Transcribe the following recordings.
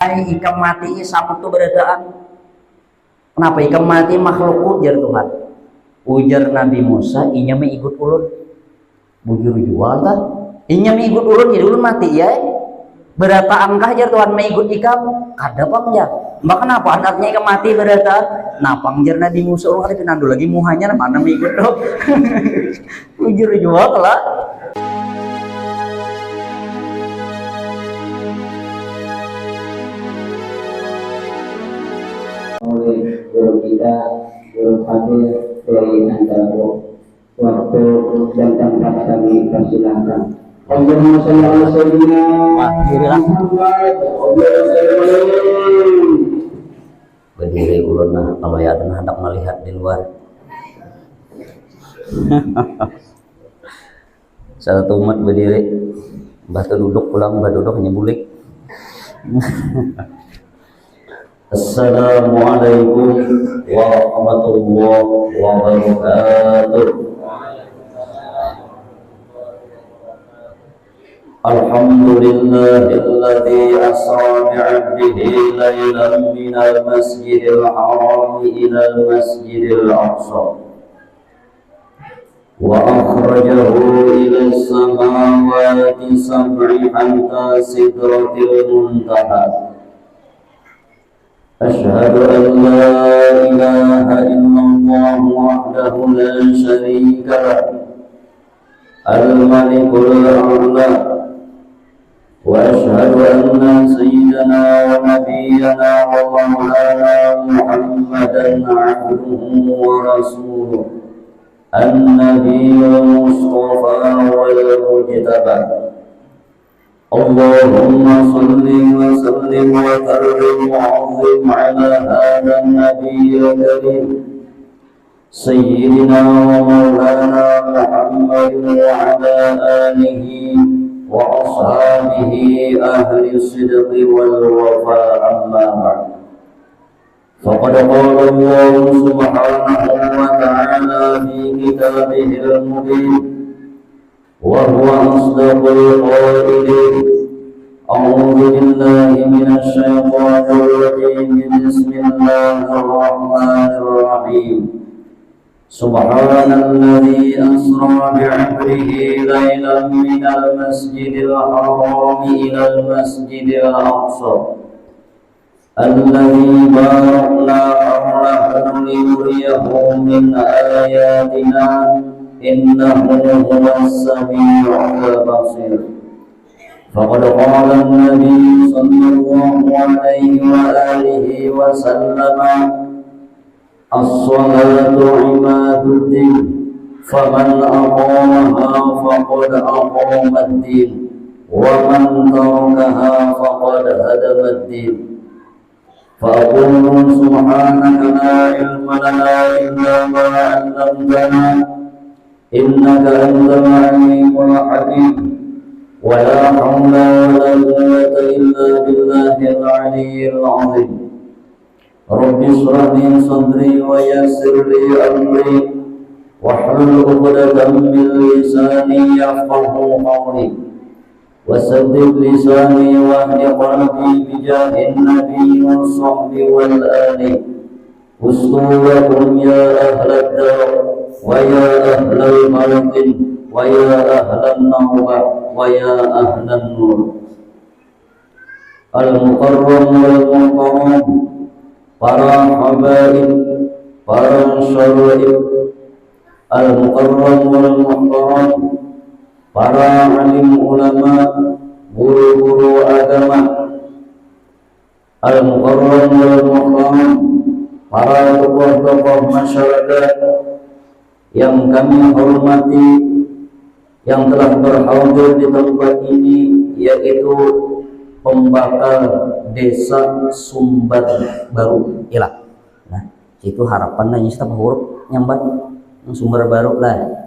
Ikan mati sama tuh beradaan. Kenapa ikan mati makhluk ujar Tuhan? Ujar Nabi Musa, inya me ikut ulun. Bujur jual dah. Inya me ikut ulun jadi ulun mati ya. Berata angkah jar Tuhan me ikut ikam. Kada pang jar. Mbak kenapa anaknya ikan mati berata? Napang jar Nabi Musa ulun kali pinandu lagi muhanya mana me ikut dong. Bujur jual lah. Oleh guru kita, guru hadir dari Nandaro. Waktu dan tempat kami persilahkan. Allahumma sholli ala sayyidina Muhammad. Berdiri ulun nah kalau ya hendak melihat di luar. Satu umat berdiri, batu duduk pulang, batu duduk hanya bulik. Assalamualaikum warahmatullahi wabarakatuh. Alhamdulillahilladzi asra bi'abdihi laylan minal masjidil haram ilal masjidil aqsa wa akhrajahu ila samawati sab'i hatta sidratil muntaha. أشهد أن لا إله إلا الله وحده لا شريك له الملك الأعلى وأشهد أن سيدنا ونبينا ومولانا محمدا عبده ورسوله النبي المصطفى والمجتبى. اللهم صل وسلم وكرم وعظم على هذا النبي الكريم سيدنا ومولانا محمد وعلى آله وأصحابه أهل الصدق والوفاء. أما بعد فقد قال الله سبحانه وتعالى في كتابه المبين وهو أصدق القائلين. أعوذ بالله من الشيطان الرجيم. بسم الله الرحمن الرحيم. سبحان الذي أسرى بعبده ليلا من المسجد الحرام إلى المسجد الأقصى الذي باركنا حوله لنريه من آياتنا إنه هو السميع البصير. فقد قال النبي صلى الله عليه وآله وسلم الصلاة عماد الدين فمن أقامها فقد أقام الدين ومن تركها فقد هدم الدين. فأقول سبحانك لا علم لنا إلا ما علمتنا إنك أنت العليم الحكيم. ولا حول ولا قوة إلا بالله العلي العظيم. رب اشرح لي صدري ويسر لي أمري واحلل عقدة من لساني يفقهوا قولي وسدد لساني واهد قلبي بجاه النبي والصحب والآل. أسطوركم يا أهل الدار ويا أهل الموطن ويا أهل النوبة ويا أهل النور. المكرم والمحترم para habaib, para syaraib, al-mukarram wal muhtaram, para alim ulama, guru-guru agama, al-mukarram wal muhtaram, para tokoh-tokoh masyarakat yang kami hormati, yang telah berhadir di tempat ini, yaitu pembakar desa Sumber Baru Ilah. Nah, itu harapannya setiap huruf nyambat Sumber Baru lah.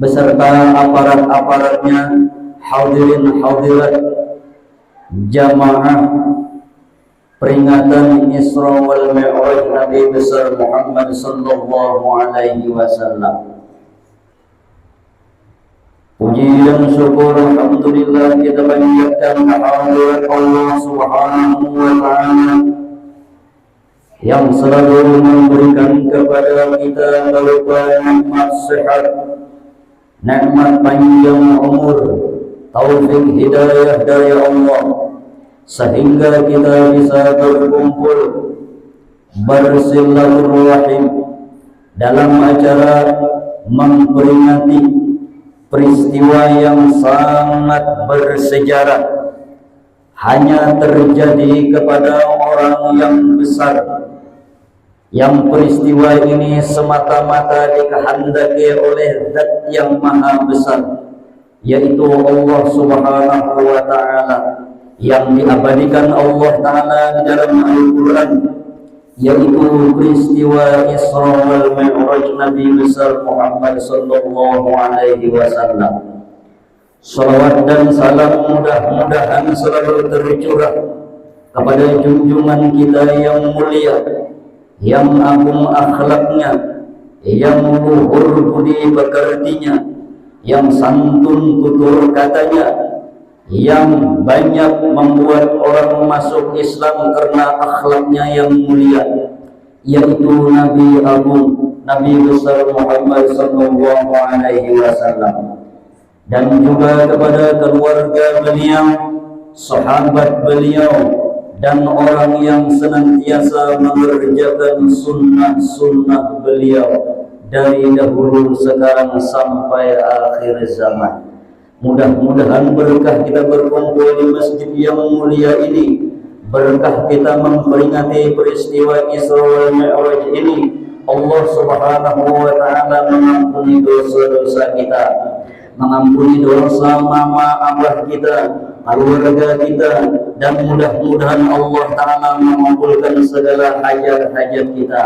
Beserta aparat-aparatnya, hadirin hadirat jamaah peringatan Isra wal Mi'raj Nabi besar Muhammad sallallahu alaihi wasallam. Puji dan syukur alhamdulillah kita panjatkan kehadirat Allah Subhanahu wa taala yang selalu memberikan kepada kita berupa nikmat sehat, nikmat panjang umur, taufik hidayah dari Allah, sehingga kita bisa berkumpul bersilaturahim dalam acara memperingati peristiwa yang sangat bersejarah, hanya terjadi kepada orang yang besar, yang peristiwa ini semata-mata dikehendaki oleh Zat yang Maha Besar, yaitu Allah Subhanahu wa taala, yang diabadikan Allah taala di dalam Al-Qur'an, yaitu peristiwa Isra wal Mi'raj Nabi besar Muhammad sallallahu alaihi wasallam. Salawat dan salam mudah-mudahan selalu tercurah kepada junjungan kita yang mulia, yang agung akhlaknya, yang luhur budi pekertinya, yang santun tutur katanya, yang banyak membuat orang masuk Islam karena akhlaknya yang mulia, yaitu Nabi Agung, Nabi besar Muhammad sallallahu alaihi wasallam, dan juga kepada keluarga beliau, sahabat beliau, dan orang yang senantiasa mengerjakan sunnah-sunnah beliau dari dahulu sekarang sampai akhir zaman. Mudah-mudahan berkah kita berkumpul di masjid yang mulia ini, berkah kita memperingati peristiwa Isra wal Mi'raj ini, Allah Subhanahu wa taala mengampuni dosa-dosa kita, mengampuni dosa mama abah kita, keluarga kita, dan mudah-mudahan Allah taala mengabulkan segala hajat-hajat kita,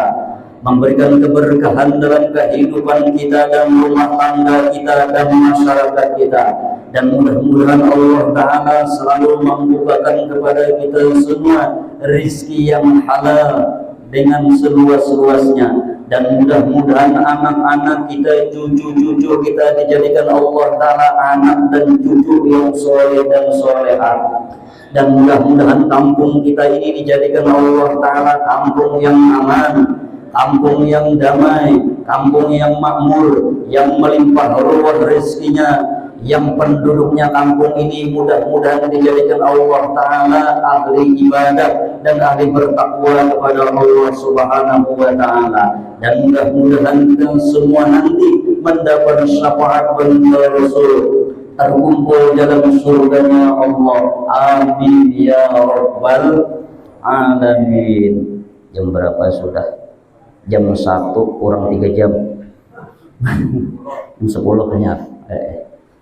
memberikan keberkahan dalam kehidupan kita dan rumah tangga kita dan masyarakat kita, dan mudah-mudahan Allah Ta'ala selalu membukakan kepada kita semua rizki yang halal dengan seluas-luasnya, dan mudah-mudahan anak-anak kita, cucu-cucu kita dijadikan Allah Ta'ala anak dan cucu yang soleh dan solehah, dan mudah-mudahan kampung kita ini dijadikan Allah Ta'ala kampung yang aman, kampung yang damai, kampung yang makmur, yang melimpah ruah rezekinya, yang penduduknya kampung ini mudah-mudahan dijadikan Allah Ta'ala ahli ibadah dan ahli bertakwa kepada Allah Subhanahu wa Ta'ala, dan mudah-mudahan kita semua nanti mendapat syafaat bagi Rasul, terkumpul dalam surganya Allah. Amin ya rabbal alamin. Jam berapa sudah? Jam 1 kurang 3 jam. Jam 10 kayaknya.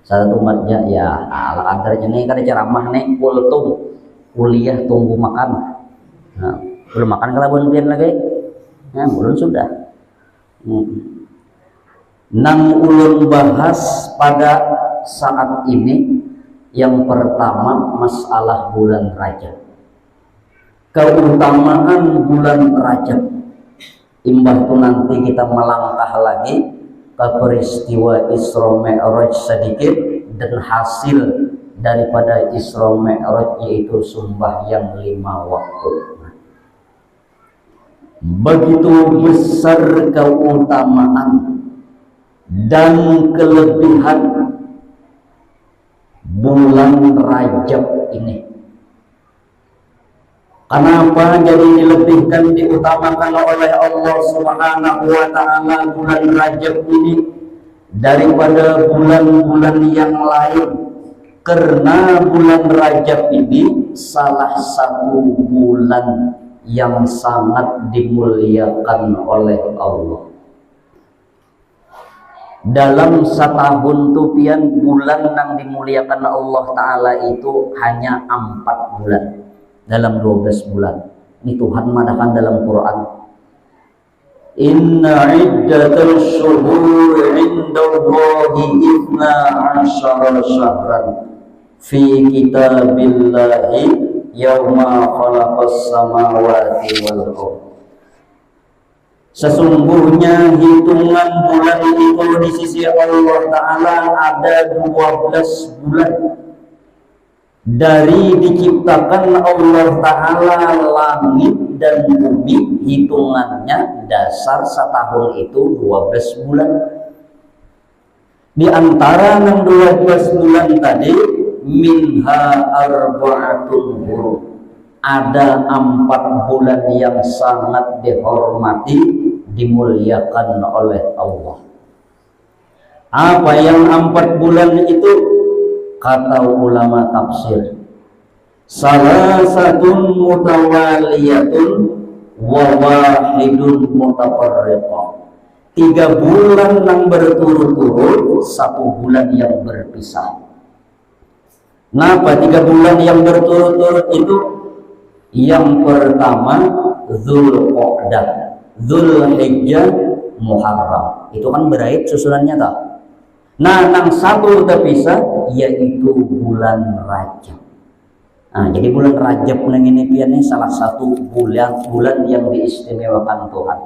Satu umatnya ya ala antaranya nih kan ceramah nih kultum kuliah tunggu makan. Nah, belum makan kelabun biar lagi. Nah, belum sudah. Nang ulun bahas pada saat ini yang pertama masalah bulan Rajab. Keutamaan bulan Rajab. Imbah itu nanti kita melangkah lagi ke peristiwa Isra Mi'raj sedikit dan hasil daripada Isra Mi'raj, yaitu sembahyang 5 waktu. Begitu besar keutamaan dan kelebihan bulan Rajab ini. Kenapa jadi dilebihkan, diutamakan oleh Allah Subhanahu wa Ta'ala bulan Rajab ini daripada bulan-bulan yang lain? Karena bulan Rajab ini salah satu bulan yang sangat dimuliakan oleh Allah. Dalam setahun tupian bulan yang dimuliakan Allah Ta'ala itu hanya 4 bulan dalam 12 bulan. Ini Tuhan mengatakan dalam Quran, Inna iddatal syuhur indallahi 12 syahran fi kitabillahi yawma khalaqas samawati wal ardh. Sesungguhnya hitungan bulan itu di sisi Allah Ta'ala ada 12 bulan. Dari diciptakan Allah Ta'ala langit dan bumi, hitungannya dasar setahun itu 12 bulan. Di antara 12 bulan tadi, minha arba'atun hurum, ada 4 bulan yang sangat dihormati, dimuliakan oleh Allah. Apa yang 4 bulan itu? Kata ulama tafsir, salah satu mutawaliyatun wa wahidun mutafarriqah. 3 bulan yang berturut-turut, 1 bulan yang berpisah. Kenapa 3 bulan yang berturut-turut itu? Yang pertama Dzulqa'dah, Dzulhijjah, Muharram. Itu kan berait susunannya tak? Nah, yang satu terpisah yaitu bulan Rajab. Nah, jadi bulan Rajab ini pian salah satu bulan yang diistimewakan Tuhan.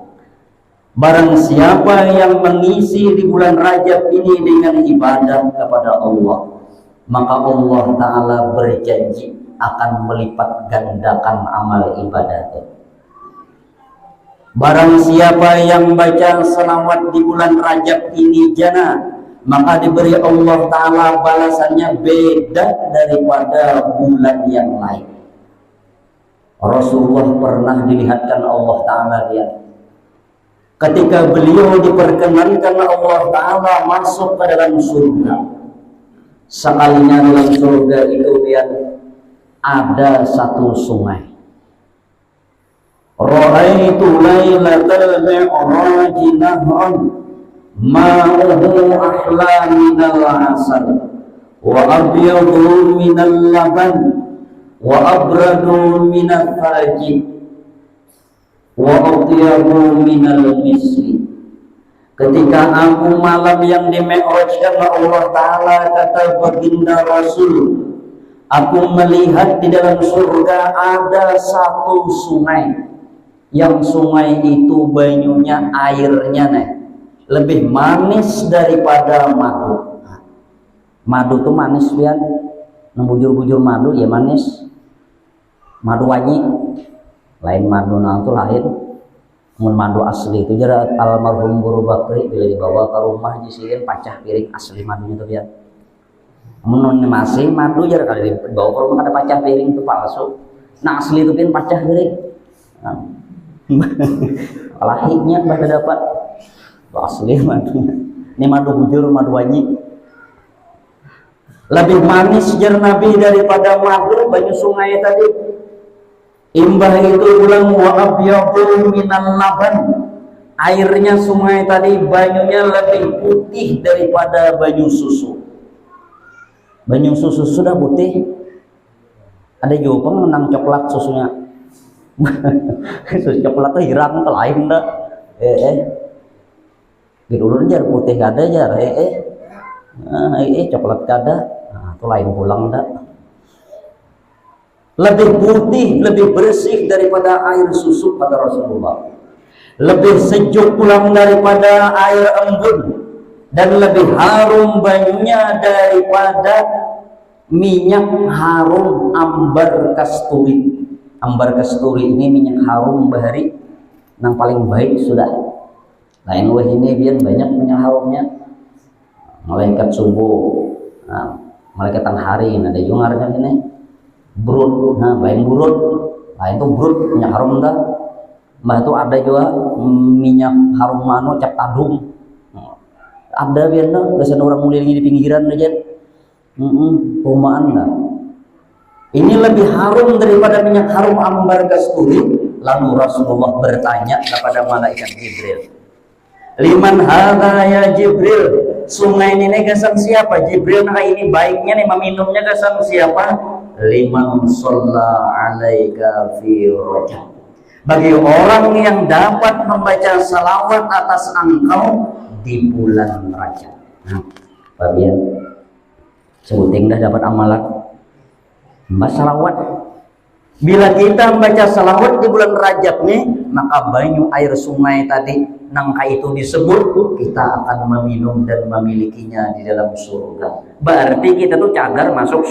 Barang siapa yang mengisi di bulan Rajab ini dengan ibadah kepada Allah, maka Allah Ta'ala berjanji akan melipat gandakan amal ibadahnya. Barang siapa yang baca selawat di bulan Rajab ini jannah, maka diberi Allah Ta'ala balasannya beda daripada bulan yang lain. Rasulullah pernah dilihatkan Allah Ta'ala lihat, ketika beliau diperkenankan Allah Ta'ala masuk ke dalam surga. Sekalinya dalam surga itu lihat ada satu sungai. Ra'aitu lailatal mi'raji nahran ma'uhu ahla minal asal wa abyadu minal laban wa abradu minal fajid wa atyabu minal misri. Ketika aku malam yang di-mi'rajkan Allah Ta'ala, kata baginda Rasul, aku melihat di dalam surga ada satu sungai, yang sungai itu banyunya, airnya lebih manis daripada madu. Madu tuh manis lihat, bujur-bujur madu ya manis. Madu wangi, lain madu itu lain. Madu asli itu jarak almarhum Guru Bakri bila dibawa ke rumah jisirin pacah piring asli madunya tuh lihat. Menurut masih madu jarak kali dibawa ke rumah ada pacah piring itu palsu. Nah asli itu pin pacah piring. Lahirnya pada dapat asli madunya. Ini madu bujur, madu wangi. Lebih manis jar Nabi daripada madu banyu sungai tadi. Imbah itu ulang wa abyadu minal laban. Airnya sungai tadi banyunya lebih putih daripada banyu susu. Banyu susu sudah putih. Ada jawaban menang coklat susunya. Susu coklat itu hirang ke lain dah. Gitu dulu jar putih kada jar. Coklat kada. Nah, itu lain pulang dah. Lebih putih, lebih bersih daripada air susu kata Rasulullah. Lebih sejuk pulang daripada air embun, dan lebih harum banyunya daripada minyak harum ambar kasturi. Ambar kasturi ini minyak harum bahari yang paling baik sudah. Lain wah ini biar banyak minyak harumnya. Malaikat subuh, malaikat tang hari, ada juga ngaranya ini. Brut, lain burut, lain itu brut minyak harum dah. Mbah itu ada juga minyak harum mano cap tadung. Ada biarnya, biasanya orang mulia di pinggiran aja. Rumahan dah. Ini lebih harum daripada minyak harum ambar kasturi. Lalu Rasulullah bertanya kepada malaikat Jibril, liman hadza ya Jibril? Sungai ini kesan siapa? Jibril, nah ini baiknya nih meminumnya kesan siapa? Liman sholla alaika fi rajab, bagi orang yang dapat membaca salawat atas engkau di bulan Rajab. Nah, bagian sebuting dah dapat amalan mbak salawat Bila kita membaca salawat di bulan Rajab nih, maka banyu air sungai tadi nangka itu disebut, kita akan meminum dan memilikinya di dalam surga. Berarti kita tuh cagar masuk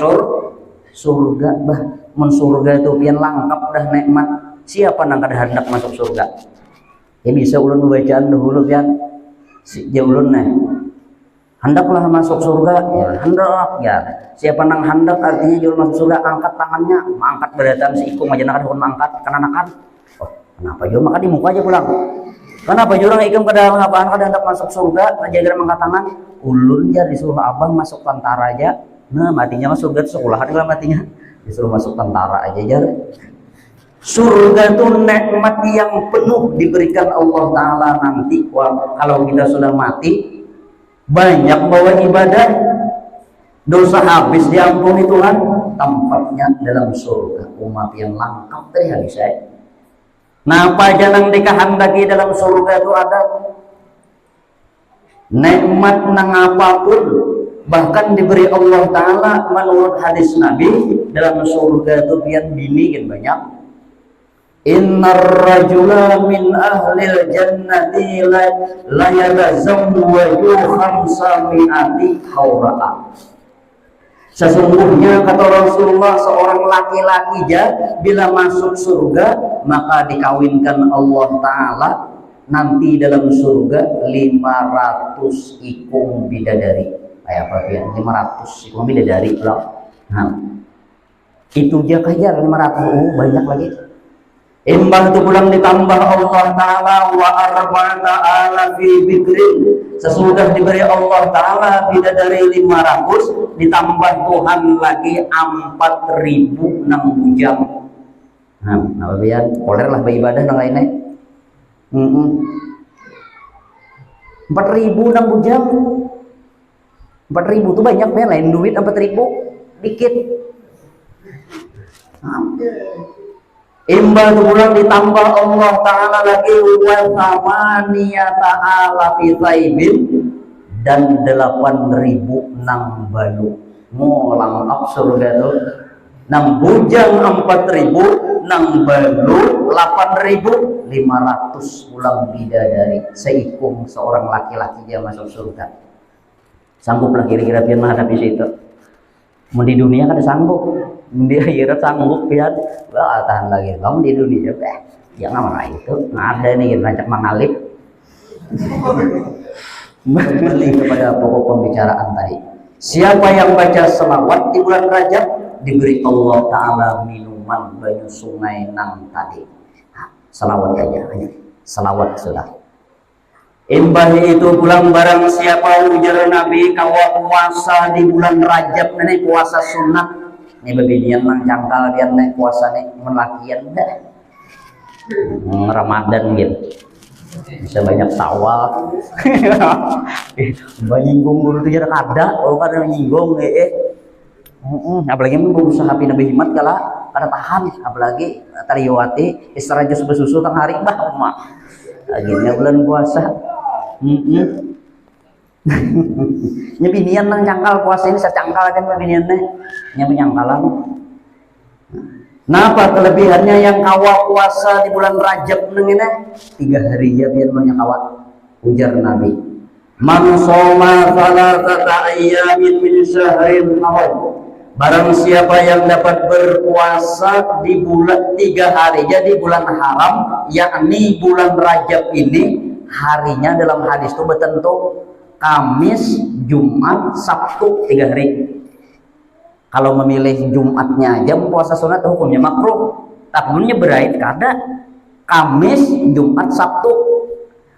surga. Bah, men surga itu pian lengkap dah nikmat. Siapa nang kada hendak masuk surga? Ya bisa ulun bacaan dahulu pian. Si ulun nih. Hendaklah masuk surga, ya hendak ya. Siapa nang hendak artinya jual masuk surga, angkat tangannya, mangkat beratan si ikung aja nak pun mangkat kan. Oh, kenapa jual maka di muka aja pulang. Kenapa jual ikung kada apaan kada hendak masuk surga, aja gara mangkat tangan. Ulun jar disuruh abang masuk tentara aja. Nah, matinya masuk surga sekolahan kalau matinya. Disuruh masuk tentara aja jar. Surga itu nikmat yang penuh diberikan Allah Ta'ala nanti. Wah, kalau kita sudah mati, banyak bawa ibadah, dosa habis diampuni Tuhan, tempatnya dalam surga. Umat yang lengkap dari hadis saya. Nah, apa aja yang dikehendaki dalam surga itu ada nikmat nang apapun, bahkan diberi Allah Ta'ala menurut hadis Nabi dalam surga itu pian bini kan banyak. Innar rajula min ahlil jannati la yatazawwaju khamsami'ati hawra'a. Sesungguhnya kata Rasulullah, seorang laki-laki bila masuk surga maka dikawinkan Allah Ta'ala nanti dalam surga 500 ikung bidadari. Kayak apa ya? 500 ikung bidadari loh. Nah, itu aja kajar 500. Banyak lagi. Imbang itu pulang ditambah Allah Ta'ala wa arba'ata alafi bikrin. Sesudah diberi Allah Ta'ala bidadari 500, ditambah Tuhan lagi 4.000 nang bujang. Nah, apa biar koler lah beribadah nang lainnya. 4.000 nang bujang. 4.000 tuh banyak ya, lain duit 4.000 dikit. Imbal pulang ditambah Allah Ta'ala lagi wa samaniyata alafi taibin dan 8.000 nang balu. Mau lengkap surga tuh. Nang bujang 4.000, nang balu 8.000, 500 ulang bidadari. Seikung seorang laki-laki dia masuk surga. Sangguplah kira-kira pian menghadapi situ. Mau di dunia kan sanggup, di akhirat sanggup pian. Wah, tahan lagi. Kamu di dunia jangan marah itu. Ada nih rancak mengalip. Kembali kepada pokok pembicaraan tadi. Siapa yang baca selawat di bulan Rajab diberi Allah Ta'ala minuman banyu sungai nang tadi. Nah, selawat aja, hanya selawat sudah. Imbah itu pulang barang siapa ujar Nabi kawa puasa di bulan Rajab nenek puasa sunat. Ini babidian nang cangkal biar nek puasa nek melakian dah. Ramadan gitu. Bisa banyak sawal. Nyinggung guru itu jarak ada, kalau kada nyinggung apalagi berusaha api Nabi Himat kala kada tahan, apalagi tariwati istirahat susu tang hari bah emak. Akhirnya bulan puasa. Nyepinian nang cangkal puasa ini secangkal kan pembiniannya nyangkalan. Nah, apa kelebihannya yang kawa puasa di bulan Rajab neng ini 3 hari ya biar banyak kawa. Ujar Nabi, man shoma thalathata ayyamin min syahrin haram. Barang siapa yang dapat berpuasa di bulan 3 hari jadi bulan haram, yakni bulan Rajab ini. Harinya dalam hadis itu bertentu Kamis, Jumat, Sabtu 3 hari. Kalau memilih Jumatnya aja puasa sunat hukumnya makruh. Takdirnya berait kada. Kamis, Jumat, Sabtu.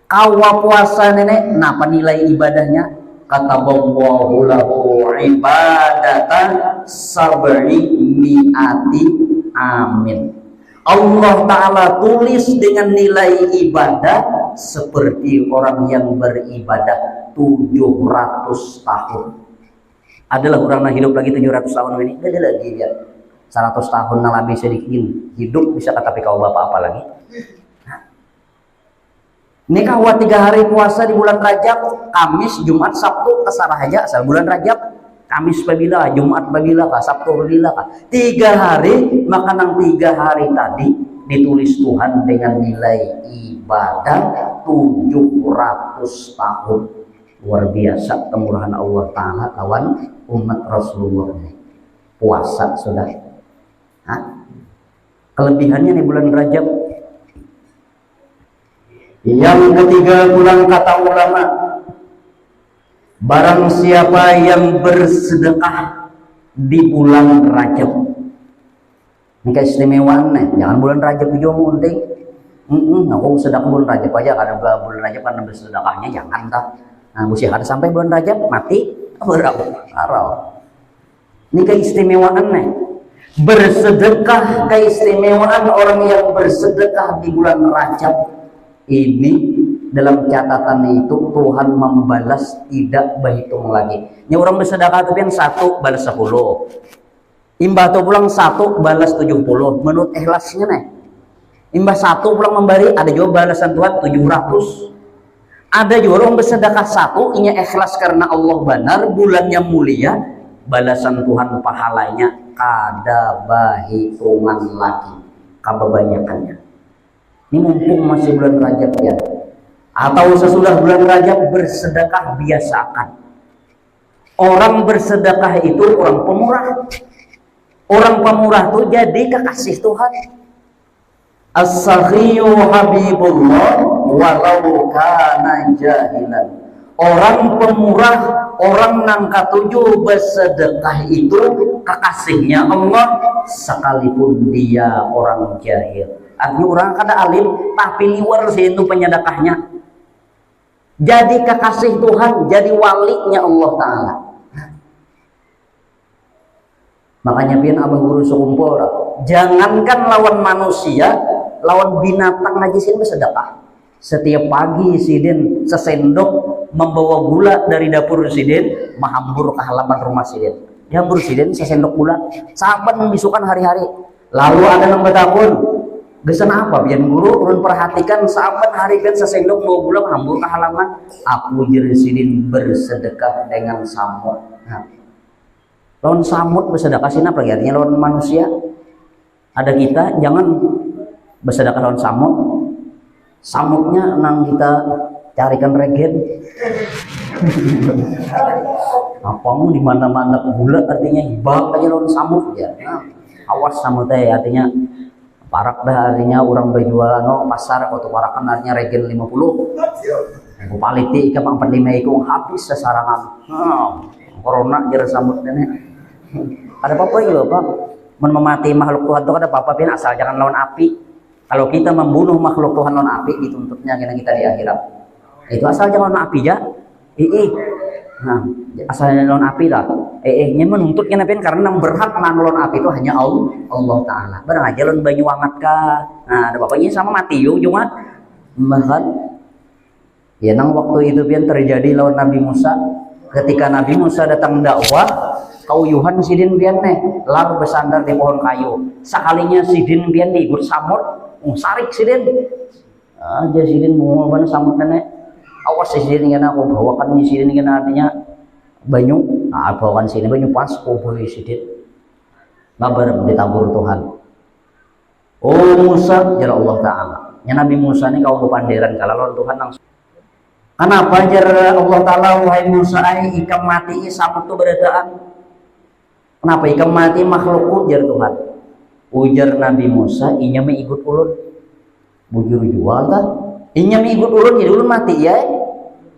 Kawa puasa nenek, napa nilai ibadahnya? Kata Allahu lahu ibadatan sab'i mi'ati amin. Allah Ta'ala tulis dengan nilai ibadah seperti orang yang beribadah 700 tahun. Adalah orang yang hidup lagi 700 tahun ini, ada lagi ya 100 tahun yang lebih sedikit hidup bisa kata kau bapak apa lagi. Ini kawat 3 hari puasa di bulan Rajab, Kamis, Jumat, Sabtu, kesarah aja asal bulan Rajab. Kamis babila, Jumat babila kah, Sabtu babila kah. 3 hari maka nang 3 hari tadi ditulis Tuhan dengan nilai ibadah 700 tahun. Luar biasa kemurahan Allah Ta'ala lawan umat Rasulullah. Puasa sudah. Hah? Kelebihannya nih bulan Rajab. Yang ketiga, bulan kata ulama, barang siapa yang bersedekah di bulan Rajab. Ini keistimewaan nih, jangan bulan Rajab itu penting. Aku sedekah bulan Rajab aja, karena bulan Rajab karena bersedekahnya jangan dah. Nah, mesti ada sampai bulan Rajab mati berapa? Ini keistimewaan nih. Bersedekah, keistimewaan orang yang bersedekah di bulan Rajab ini, dalam catatan itu Tuhan membalas tidak berhitung lagi. Ini orang bersedekah itu kan 1 balas 10, imbah tuh pulang 1 balas 70 menurut ikhlasnya nih. Imbah 1 pulang memberi, ada juga balasan Tuhan 700. Ada juga orang bersedekah 1 ini ikhlas karena Allah benar, bulannya mulia, balasan Tuhan pahalanya kada bahitungan lagi, kebanyakannya. Ini mumpung masih bulan Rajab ya, atau sesudah bulan Rajab bersedekah biasakan. Orang bersedekah itu orang pemurah. Orang pemurah itu jadi kekasih Tuhan. As-sakhiyu habibullah walau kana jahilan. Orang pemurah, orang nang katuju bersedekah itu kekasihnya Allah sekalipun dia orang jahil. Artinya orang kada alim tapi liwar sih itu penyedekahnya. Jadi kekasih Tuhan, jadi walinya Allah Ta'ala. Makanya pian abang guru sekumpul, jangankan lawan manusia, lawan binatang aja sih bersedekah. Setiap pagi sidin sesendok membawa gula dari dapur sidin menghambur ke halaman rumah sidin. Dihambur sidin sesendok gula, sahabat membisukan hari-hari. Lalu ada yang bertakun, gesan apa biar guru urun perhatikan sahabat hari kan sesendok bawa gula menghambur ke halaman. Aku jeresidin bersedekah dengan samut. Nah, lawan samut bersedekah sini apa artinya lawan manusia. Ada kita jangan bersedekah lawan samut. Samutnya nang kita carikan regen. Apamu di mana-mana gula artinya hibah aja lawan samut ya. Nah, awas samut artinya parak dah, artinya orang berjualan no pasar atau parakan artinya regen 50. Aku paliti ke 45 iku habis sasarangan. Corona jere samut nenek. Ada apa-apa ya Pak? Memati makhluk Tuhan itu ada apa-apa pian asal jangan lawan api. Kalau kita membunuh makhluk Tuhan lawan api, dituntutnya kita di akhirat. Itu asal jangan lawan api ya. Nah, asal lawan api lah. Nya menuntut pian karena yang berhak lawan api itu hanya Allah Ta'ala. Barang aja lawan banyu wangat kah. Nah, ada bapaknya sama mati yuk cuma bahkan ya nang waktu itu pian terjadi lawan Nabi Musa. Ketika Nabi Musa datang dakwah, kauyuhan sidin pian lalu bersandar di pohon kayu. Sekalinya sidin pian diikut samut, sarik sidin. Aja sidin mau mana samut awas sidin kena aku bawakan sidin kena artinya banyu. Nah, bawakan sini banyu pas boleh sidin. Ngabar ditabur Tuhan. Oh Musa, jara Allah Ta'ala. Ya Nabi Musa ini kau kepanderan kalau Tuhan langsung. Kenapa jar Allah Ta'ala wahai Musa ikam mati samut tu beradaan. Kenapa ikam mati makhluk jar Tuhan. Ujar Nabi Musa inya me ikut ulun. Bujur jual dah. Inya me ikut ulun jadi ulun mati ya.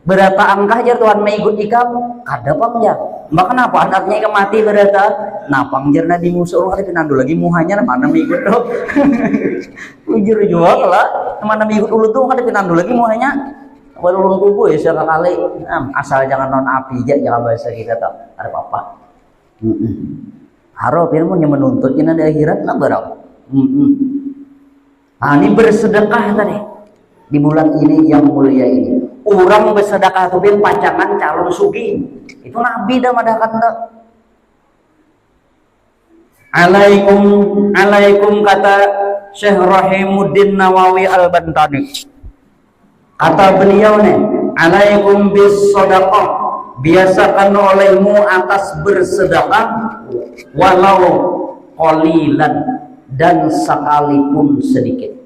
Berapa angkah jar Tuhan me ikut ikam? Kada pam jar. Mbak kenapa anaknya ikam mati beradaan? Napang jar Nabi Musa ulun ada pinandu lagi muhanya mana me ikut tuh. Bujur jual lah. Mana me ikut ulun tuh ada pinandu lagi muhanya. Walulun kubu ya sekali asal jangan non api aja jangan bahasa kita tak ada apa-apa. Harap ilmu yang menuntut ini di akhirat nak berapa? Nah, ini bersedekah tadi di bulan ini yang mulia ini. Orang bersedekah itu pacangan calon sugi. Itu Nabi dah madakan tak. Alaikum kata Syekh Rahimuddin Nawawi Al-Bantani. Kata beliau alaikum bis sedekah, biasakan olehmu atas bersedekah walau qalilan, dan sekalipun sedikit.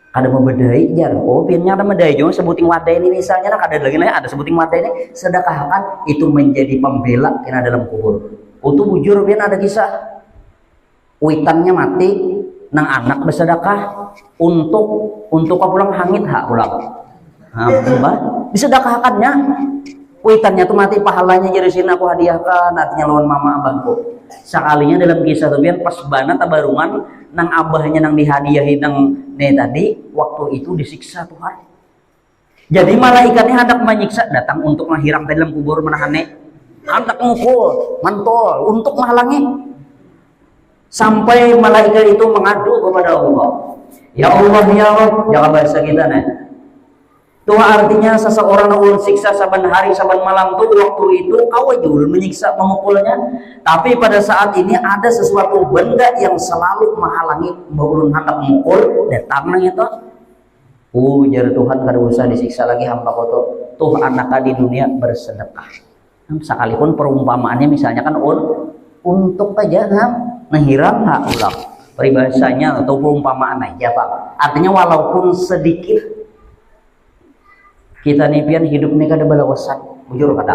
Ada membedai jar, oh piannya ada medai juga sebuting wadai ini misalnya, ada lagi nih ada sebuting wadai ini, sedekahkan itu menjadi pembela kena dalam kubur. Itu bujur pian ada kisah, witannya mati, nang anak bersedekah untuk pulang hangit hak pulang, disedekahkannya, witannya tuh mati pahalanya jadi sini aku hadiahkan, artinya lawan mama abahku. Sekalinya dalam kisah tuh pian pas banget tabarungan nang abahnya nang dihadiahi nang nih tadi waktu itu disiksa Tuhan. Jadi malaikatnya hendak menyiksa datang untuk menghiram dalam kubur menahane, hendak mukul, mantul untuk menghalangi. Sampai malaikat itu mengadu kepada Allah. Ya Allah ya Rabb, jangan bahasa kita nih. Itu artinya seseorang ulun siksa saban hari saban malam tuh waktu itu kau jul menyiksa memukulnya. Tapi pada saat ini ada sesuatu benda yang selalu menghalangi ulun hendak memukul datang nang itu. Jar Tuhan kada usah disiksa lagi hamba koto. Tuh anak di dunia bersedekah. Sekalipun perumpamaannya misalnya kan untuk aja menghiram hak ulang. Peribahasanya atau perumpamaan aja Pak. Artinya walaupun sedikit kita nih pian hidup nih kada balawasan, bujur kata.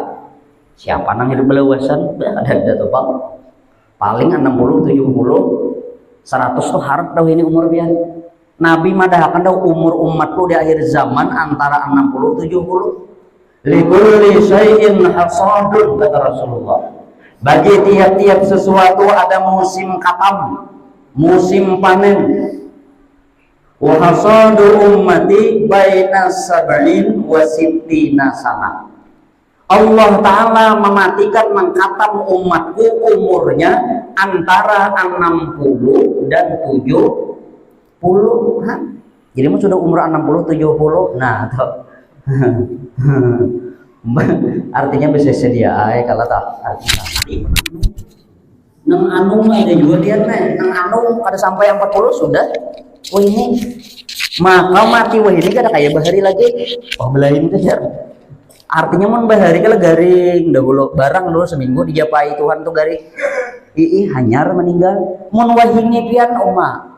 Siapa nang hidup balawasan? Ada tuh Bang. Paling 60, 70, 100 tuh harap dah ini umur pian. Nabi madahkan dah umur umatku di akhir zaman antara 60, 70. Likulli syai'in hasadun kata Rasulullah. Bagi tiap-tiap sesuatu ada musim katam, musim panen. Wa hasadu ummati baina sab'in wa sittina sana. Allah Ta'ala mematikan mengkatam umatku umurnya antara 60 dan 70. Jadi sudah umur 60 70. Nah, tuh. Artinya bisa sedia kalau tak artinya. Nang anu ada juga dia nih, nang anu kada sampai 40 sudah. Oh ini maka mati wah ini kada kayak bahari lagi. Oh belain kejar. Artinya mun bahari kalau garing dahulu barang dulu seminggu dijapai Tuhan tuh garing. Hanyar meninggal. Mun wah ini pian oma.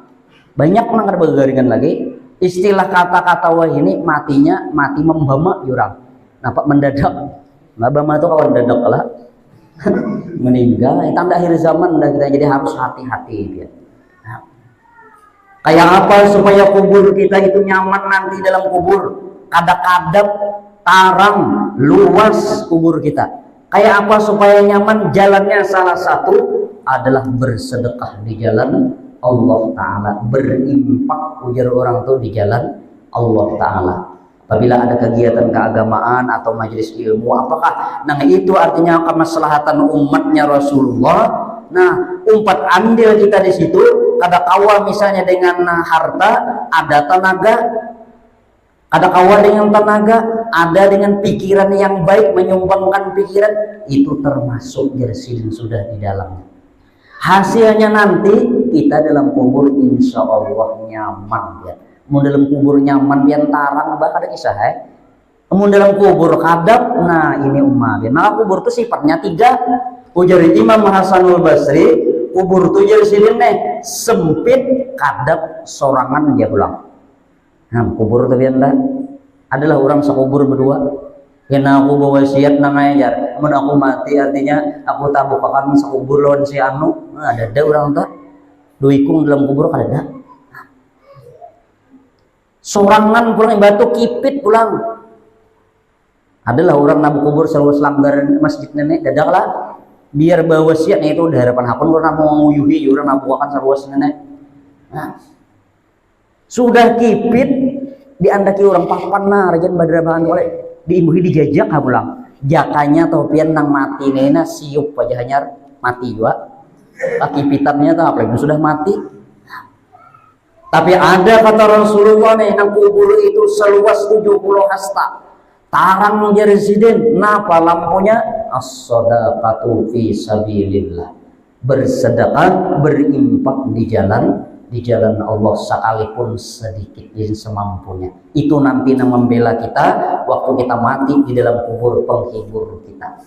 Banyak nang kada garingan lagi. Istilah kata-kata wah ini matinya mati membama jurang. Nampak mendadak. Membama tuh kawan mendadak lah. Meninggal. Tanda akhir zaman dah kita jadi harus hati-hati dia. Kayak apa supaya kubur kita itu nyaman nanti dalam kubur? Kadap-kadap, tarang, luas kubur kita. Kayak apa supaya nyaman? Jalannya salah satu adalah bersedekah di jalan Allah Ta'ala. Berimpak ujar orang tuh di jalan Allah Ta'ala. Apabila ada kegiatan keagamaan atau majelis ilmu, apakah? Nah itu artinya kemaslahatan umatnya Rasulullah. Nah, umpat andil kita di situ, kada kawa misalnya dengan harta, ada tenaga, ada kawa dengan tenaga, ada dengan pikiran yang baik, menyumbangkan pikiran, itu termasuk jersilin sudah di dalamnya. Hasilnya nanti kita dalam kubur insya Allah nyaman ya. Mau dalam kubur nyaman biar tarang bakal ada kisah Mau dalam kubur kadap, nah ini umat. Maka kubur itu sifatnya 3. Ujar Imam Hasanul Basri, kubur itu jadi sini sempit kadap sorangan dia pulang. Nah kubur itu biar adalah orang sekubur berdua. Kena aku bawa wasiat namanya, mun aku mati artinya aku tabukakan sekubur lawan si anu. Nah, ada orang tak duikung dalam kubur kada. Sorangan pulang batu kipit pulang. Adalah orang nabu kubur selalu selanggaran masjid nenek dadak lah. Biar bawa wasiatnya itu udah harapan hakun orang mau nguyuhi orang nabu akan sarwas nenek. Nah, sudah kipit diandaki orang papan nah rajan badrabahan oleh diimbuhi dijajak ha pulang. Jakanya topian nang mati nena siup aja hanyar mati juga. Kipitannya tuh apalagi sudah mati. Tapi ada kata Rasulullah nih nang kubur itu seluas 70 hasta. Tarang jadi residen, napa lampunya? As-shadaqatu fi sabilillah. Bersedekah, berimpak di jalan Allah sekalipun sedikit semampunya. Itu nanti yang membela kita waktu kita mati di dalam kubur, penghibur kita.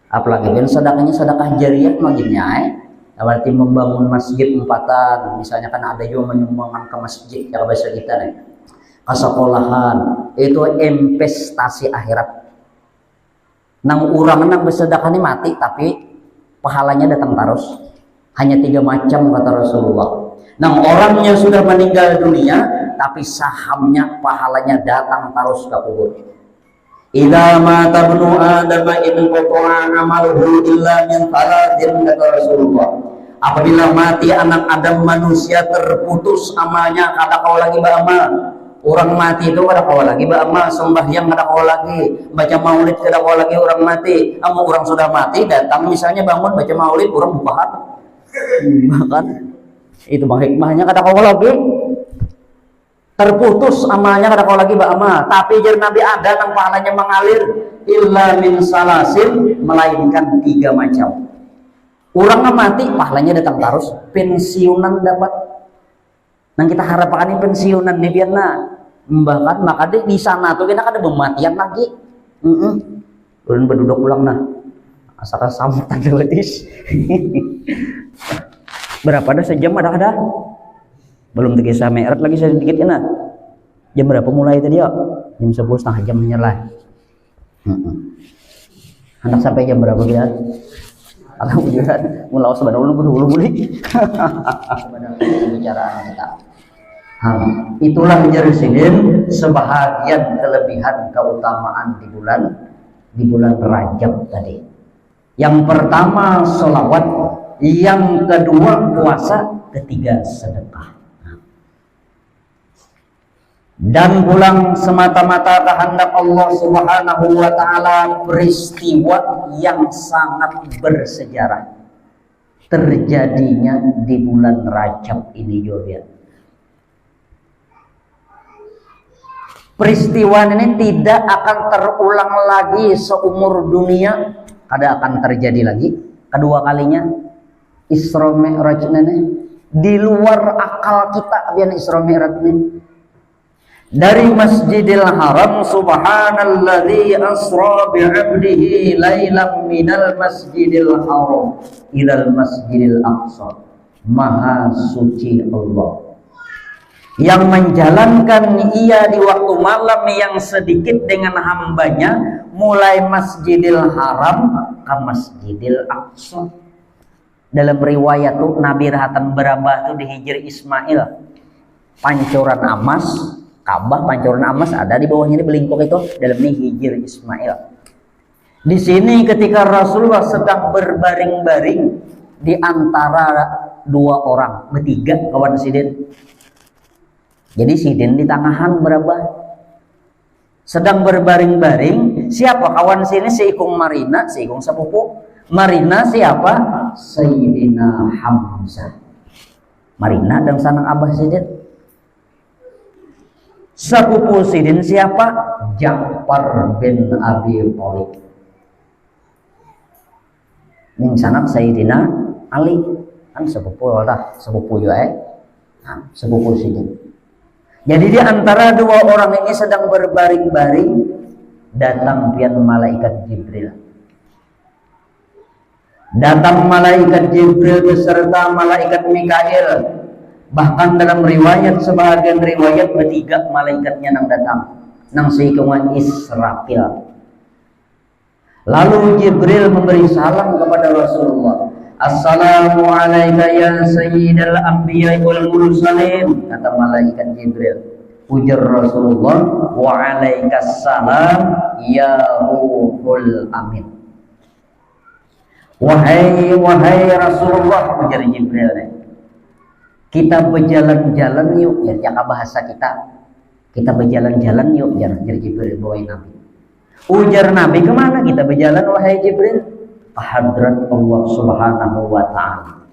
Apalagi ben sedekahnya sedekah jariyah maginya Berarti membangun masjid empatan, misalnya kan ada juga menyumbangkan ke masjid ya bahasa kita nih. Ke sekolahan, itu investasi akhirat. Nang urang nang bersedekah ini mati tapi pahalanya datang terus. Hanya 3 macam kata Rasulullah. Nang orangnya sudah meninggal dunia tapi sahamnya pahalanya datang terus ke kubur. Idza mata ibnu Adam in qata'a amaluhu illa min thalathin kata Rasulullah. Apabila mati anak Adam manusia terputus amalnya kada kau lagi beramal. Orang mati itu kada kau lagi beramal, sembahyang kada kau lagi, baca maulid kada kau lagi orang mati. Amun orang sudah mati datang misalnya bangun baca maulid orang bukahat. Bahkan itu bang hikmahnya kada kau lagi. Terputus amalnya kada kau lagi beramal, tapi jar Nabi ada nang pahalanya mengalir illa min salasin, melainkan 3 macam. Orang mati pahalanya datang terus, pensiunan dapat. Nang kita harapkan ini pensiunan nih biar bahkan maka di sana tuh kita ada pematian lagi. Ulun berduduk pulang nah, asalkan sambutan letis. Berapa dah sejam ada? Belum terkisah meret lagi sedikit ya. Jam berapa mulai tadi ya? Jam 10 setengah jam menyerah. Anak sampai jam berapa lihat? Alhamdulillah, mulai sebenarnya dulu beli. Pembicaraan kita. Itulah Jerusalem sebahagian kelebihan keutamaan di bulan Rajab tadi. Yang pertama sholawat, yang kedua puasa, ketiga sedekah. Dan pulang semata-mata kehendak Allah Subhanahu wa taala, peristiwa yang sangat bersejarah terjadinya di bulan Rajab ini juga. Peristiwa ini tidak akan terulang lagi seumur dunia, kada akan terjadi lagi kedua kalinya. Isra Mi'raj ini di luar akal kita biar Isra Mi'raj ini. Dari Masjidil Haram, subhanalladzi asra bi'abdihi lailan minal Masjidil Haram ilal Masjidil Aqsa. Maha suci Allah yang menjalankan ia di waktu malam yang sedikit dengan hambanya, mulai Masjidil Haram ke Masjidil Aqsa. Dalam riwayat tuh Nabi rahatan berabah tuh di Hijri Ismail, pancuran Amas, Ka'bah pancuran Amas ada di bawahnya, di belingkuk itu dalam ini Hijri Ismail. Di sini ketika Rasulullah sedang berbaring-baring di antara 2 orang, bertiga kawan sidin. Jadi sidin di tangahan berabah sedang berbaring-baring. Siapa kawan sini? Si ikung Marina, si ikung sepupu. Marina siapa? Sayyidina Hamzah. Marina dan sanang abah sidin. Sepupu sidin siapa? Ja'far bin Abi Thalib. Ning sanak Sayyidina Ali. Kan sepupu lah, sepupu ya. Sepupu sidin. Jadi di antara 2 orang ini sedang berbaring-baring, datang pian malaikat Jibril. Datang malaikat Jibril beserta malaikat Mikail. Bahkan dalam riwayat, sebagian riwayat bertiga malaikatnya nang datang, nang seikungan Israfil. Lalu Jibril memberi salam kepada Rasulullah. Assalamu alayka ya sayyidal anbiya wal mursalin, kata malaikat Jibril. Ujar Rasulullah, wa alaikas salam ya ruhul amin. Wahai Rasulullah, ujar Jibril, kita berjalan-jalan yuk, ya jaga bahasa kita berjalan-jalan yuk, jar Jibril bawain Nabi. Ujar Nabi, kemana kita berjalan wahai Jibril? Hadrat Allah Subhanahu wa taala.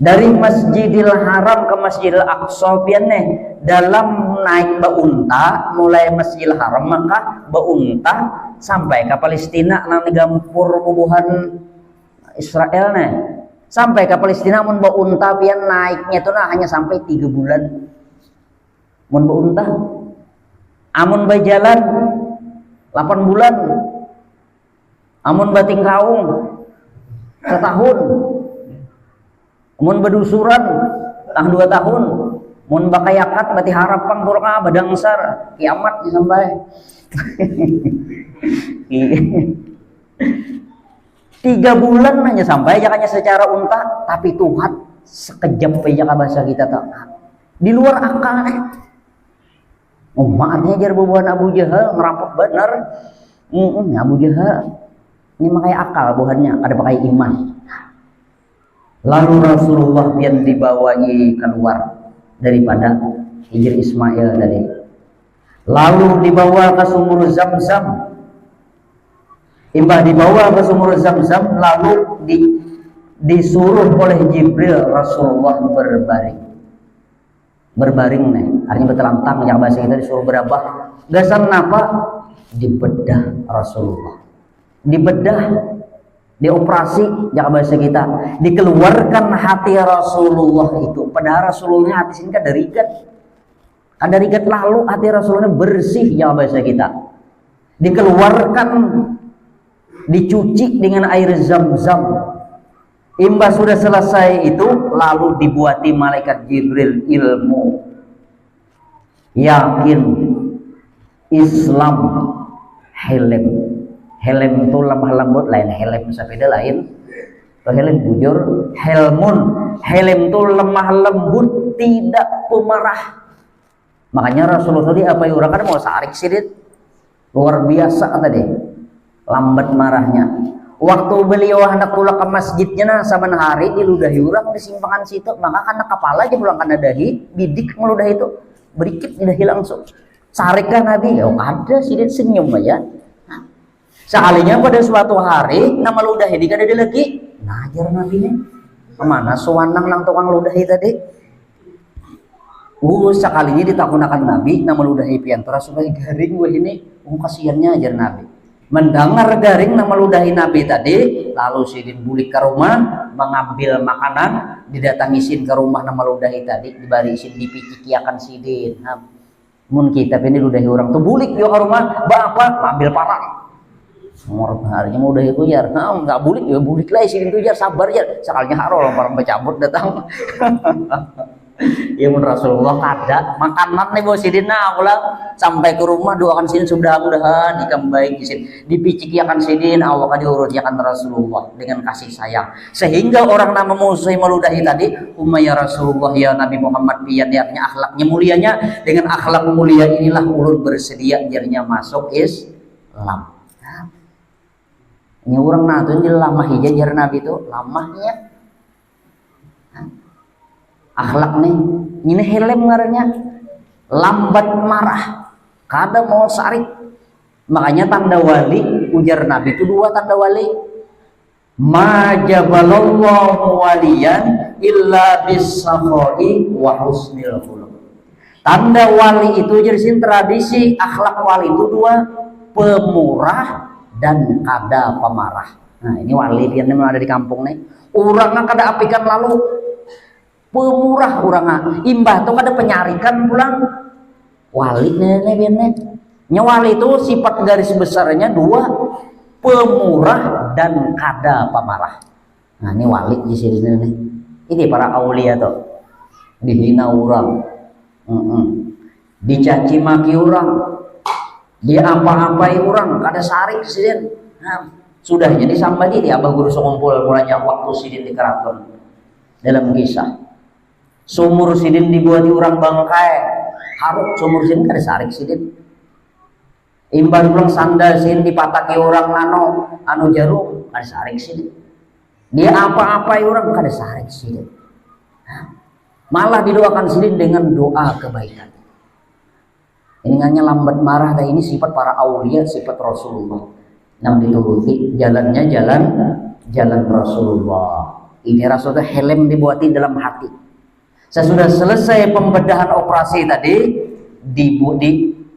Dari Masjidil Haram ke Masjidil Aqsa pianeh dalam naik beunta, mulai Masjidil Haram maka beunta sampai ke Palestina nang gampur kubuhan Israel nih. Sampai ke Palestina mun beunta pian naiknya itu hanya sampai 3 bulan. Mun beunta. Amun berjalan 8 bulan. Amun bating kaung setahun. Mun bedusuran tang 2 tahun, mun bakayakat berarti harapan kurang badangsar kiamat sampai. 3 bulan aja sampai jakanya secara unta, tapi Tuhan sekejap aja bahasa kita tak di luar akal nih. Oh maafnya jar bubuhan Abu Jahal ngerampok bener. Abu Jahal ini makanya akal buhannya ada pakai iman. Lalu Rasulullah yang dibawai keluar daripada Hijr Ismail tadi. Lalu dibawa ke sumur Zam-Zam. Imbah dibawa ke sumur Zam-Zam, lalu disuruh oleh Jibril Rasulullah berbaring nih, artinya bertelantang yang bahasa kita disuruh berabah. Gasan apa? Dibedah Rasulullah, dibedah, dioperasi yang bahasa kita, dikeluarkan hati Rasulullah itu. Padahal Rasulullah hati sini kan dari ikat lalu hati Rasulullah bersih yang bahasa kita, dikeluarkan, dicuci dengan air Zam-Zam. Imbah sudah selesai itu, lalu dibuati malaikat Jibril ilmu, yakin, Islam, helm. Helm itu lemah lembut, lain helm sepeda lain. Helm bujur, helm itu lemah lembut, tidak pemarah. Makanya Rasulullah tadi apa yang orang kan mau sarik sidit, luar biasa tadi, lambat marahnya. Waktu beliau hendak pulang ke masjidnya nah saban hari diludahi orang di simpangan situ, maka karena kepala aja pulang karena dahi bidik meludah itu berikit dahi langsung sarikah Nabi. Oh ada sidit senyum aja. Nah, sekalinya pada suatu hari nama ludahi di kada lagi ngajar Nabi nih kemana suwanang nang tukang ludahi tadi. Sekalinya ditakunakan Nabi nama ludahi piantara supaya garing wah ini kasihannya ajar Nabi. Mendengar garing nama ludahi Nabi tadi, lalu sidin bulik ke rumah mengambil makanan, didatangisin ke rumah nama ludahi tadi, dibarisin dipicikiakan sidin. Nah, mun kita ini ludahi orang tuh bulik juga ke rumah, bapak ambil parang. Nomor harinya mau ludahi tujar, nah nggak bulik ya bulik lah sidin tujar sabar ya, sekalinya harol orang bercabut datang. Ya mun Rasulullah kada makanan nih bos sidin nah ulang sampai ke rumah doakan sidin mudah-mudahan ikam baik sidin dipiciki akan sidin Allah kan diurutnya kan Rasulullah dengan kasih sayang sehingga orang nama musuh meludahi tadi ya Rasulullah ya Nabi Muhammad pian niatnya akhlaknya mulianya dengan akhlak mulia inilah ulun bersedia jadinya masuk Islam. Ini orang nah tuh lama hijau jar Nabi itu lamanya akhlak nih ini helm ngarannya lambat marah kada mau sarik. Makanya tanda wali ujar Nabi itu 2 tanda wali, ma jabalallahu waliyan illa bis-sakhai wa husnil khuluq. Tanda wali itu jadi tradisi akhlak wali itu 2, pemurah dan kada pemarah. Nah ini wali yang ada di kampung nih orangnya kada apikan lalu pemurah orang imbah tuh kada penyarikan pulang wali nenek nyawali itu sifat garis besarnya 2, pemurah dan kada pemarah. Nah ini wali di sini nih, ini para aulia tuh dihina orang, dicaci maki orang, diapa-apai orang, kada sarik sidin. Nah, sudah jadi sampai di abah guru sengumpul mulanya waktu sidin di keraton dalam kisah. Sumur sidin dibuat di orang bangkai, haruk sumur sidin kada sarik sidin. Imbang pulang sandal sidin dipataki orang anu jarum kada sarik sidin. Dia apa-apai orang kada sarik sidin. Malah didoakan sidin dengan doa kebaikan. Ini hanya lambat marah dah ini sifat para aulia, sifat Rasulullah. Yang dituruti jalannya jalan Rasulullah. Ini Rasulullah helm dibuatin dalam hati. Sesudah selesai pembedahan operasi tadi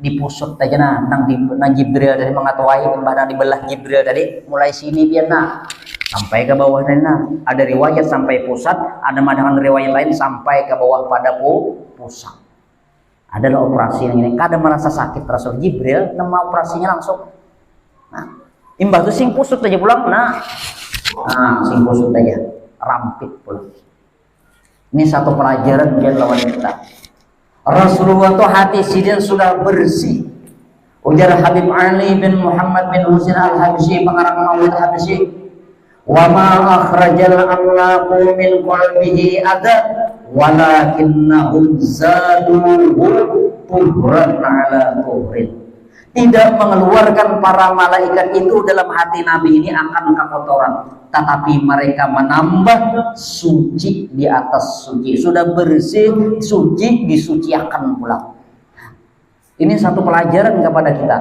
dipusut aja nang Jibril dari mengatuai mbah dibelah Jibril tadi mulai sini biar sampai ke bawah nah ada riwayat sampai pusat, ada madangan riwayat lain sampai ke bawah pada pusat. Adalah operasi yang ini kada merasa sakit Rasul Jibril nama operasinya langsung. Nah, imbah tuh sing pusut aja pulang sing pusut aja rampit pulang. Ini satu pelajaran biar lawan kita. Rasulullah tuh hati sidin sudah bersih. Ujar Habib Ali bin Muhammad bin Husain al-Habsyi, pengarang Maulid Habsyi, wa ma akhrajal amlaku min qalbihi ada walakinnahum zaduhu tuhran ala tuhrin. Tidak mengeluarkan para malaikat itu dalam hati Nabi ini akan kekotoran, tetapi mereka menambah suci di atas suci. Sudah bersih, suci, disuciakan pula. Ini satu pelajaran kepada kita.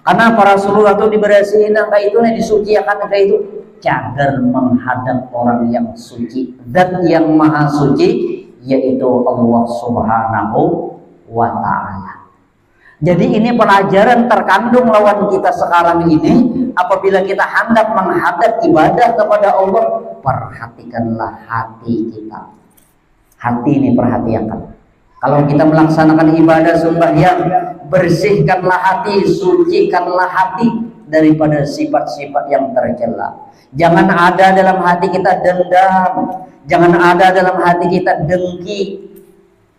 Karena para Rasulullah itu dibersihin angka itu, disuciakan angka itu, cadar menghadap orang yang suci, dan yang maha suci yaitu Allah Subhanahu wa Ta'ala. Jadi ini pelajaran terkandung lawan kita sekarang ini. Apabila kita hendak menghadap ibadah kepada Allah, perhatikanlah hati kita. Hati ini perhatikan. Kalau kita melaksanakan ibadah sembahyang, bersihkanlah hati, sucikanlah hati daripada sifat-sifat yang tercela. Jangan ada dalam hati kita dendam, jangan ada dalam hati kita dengki.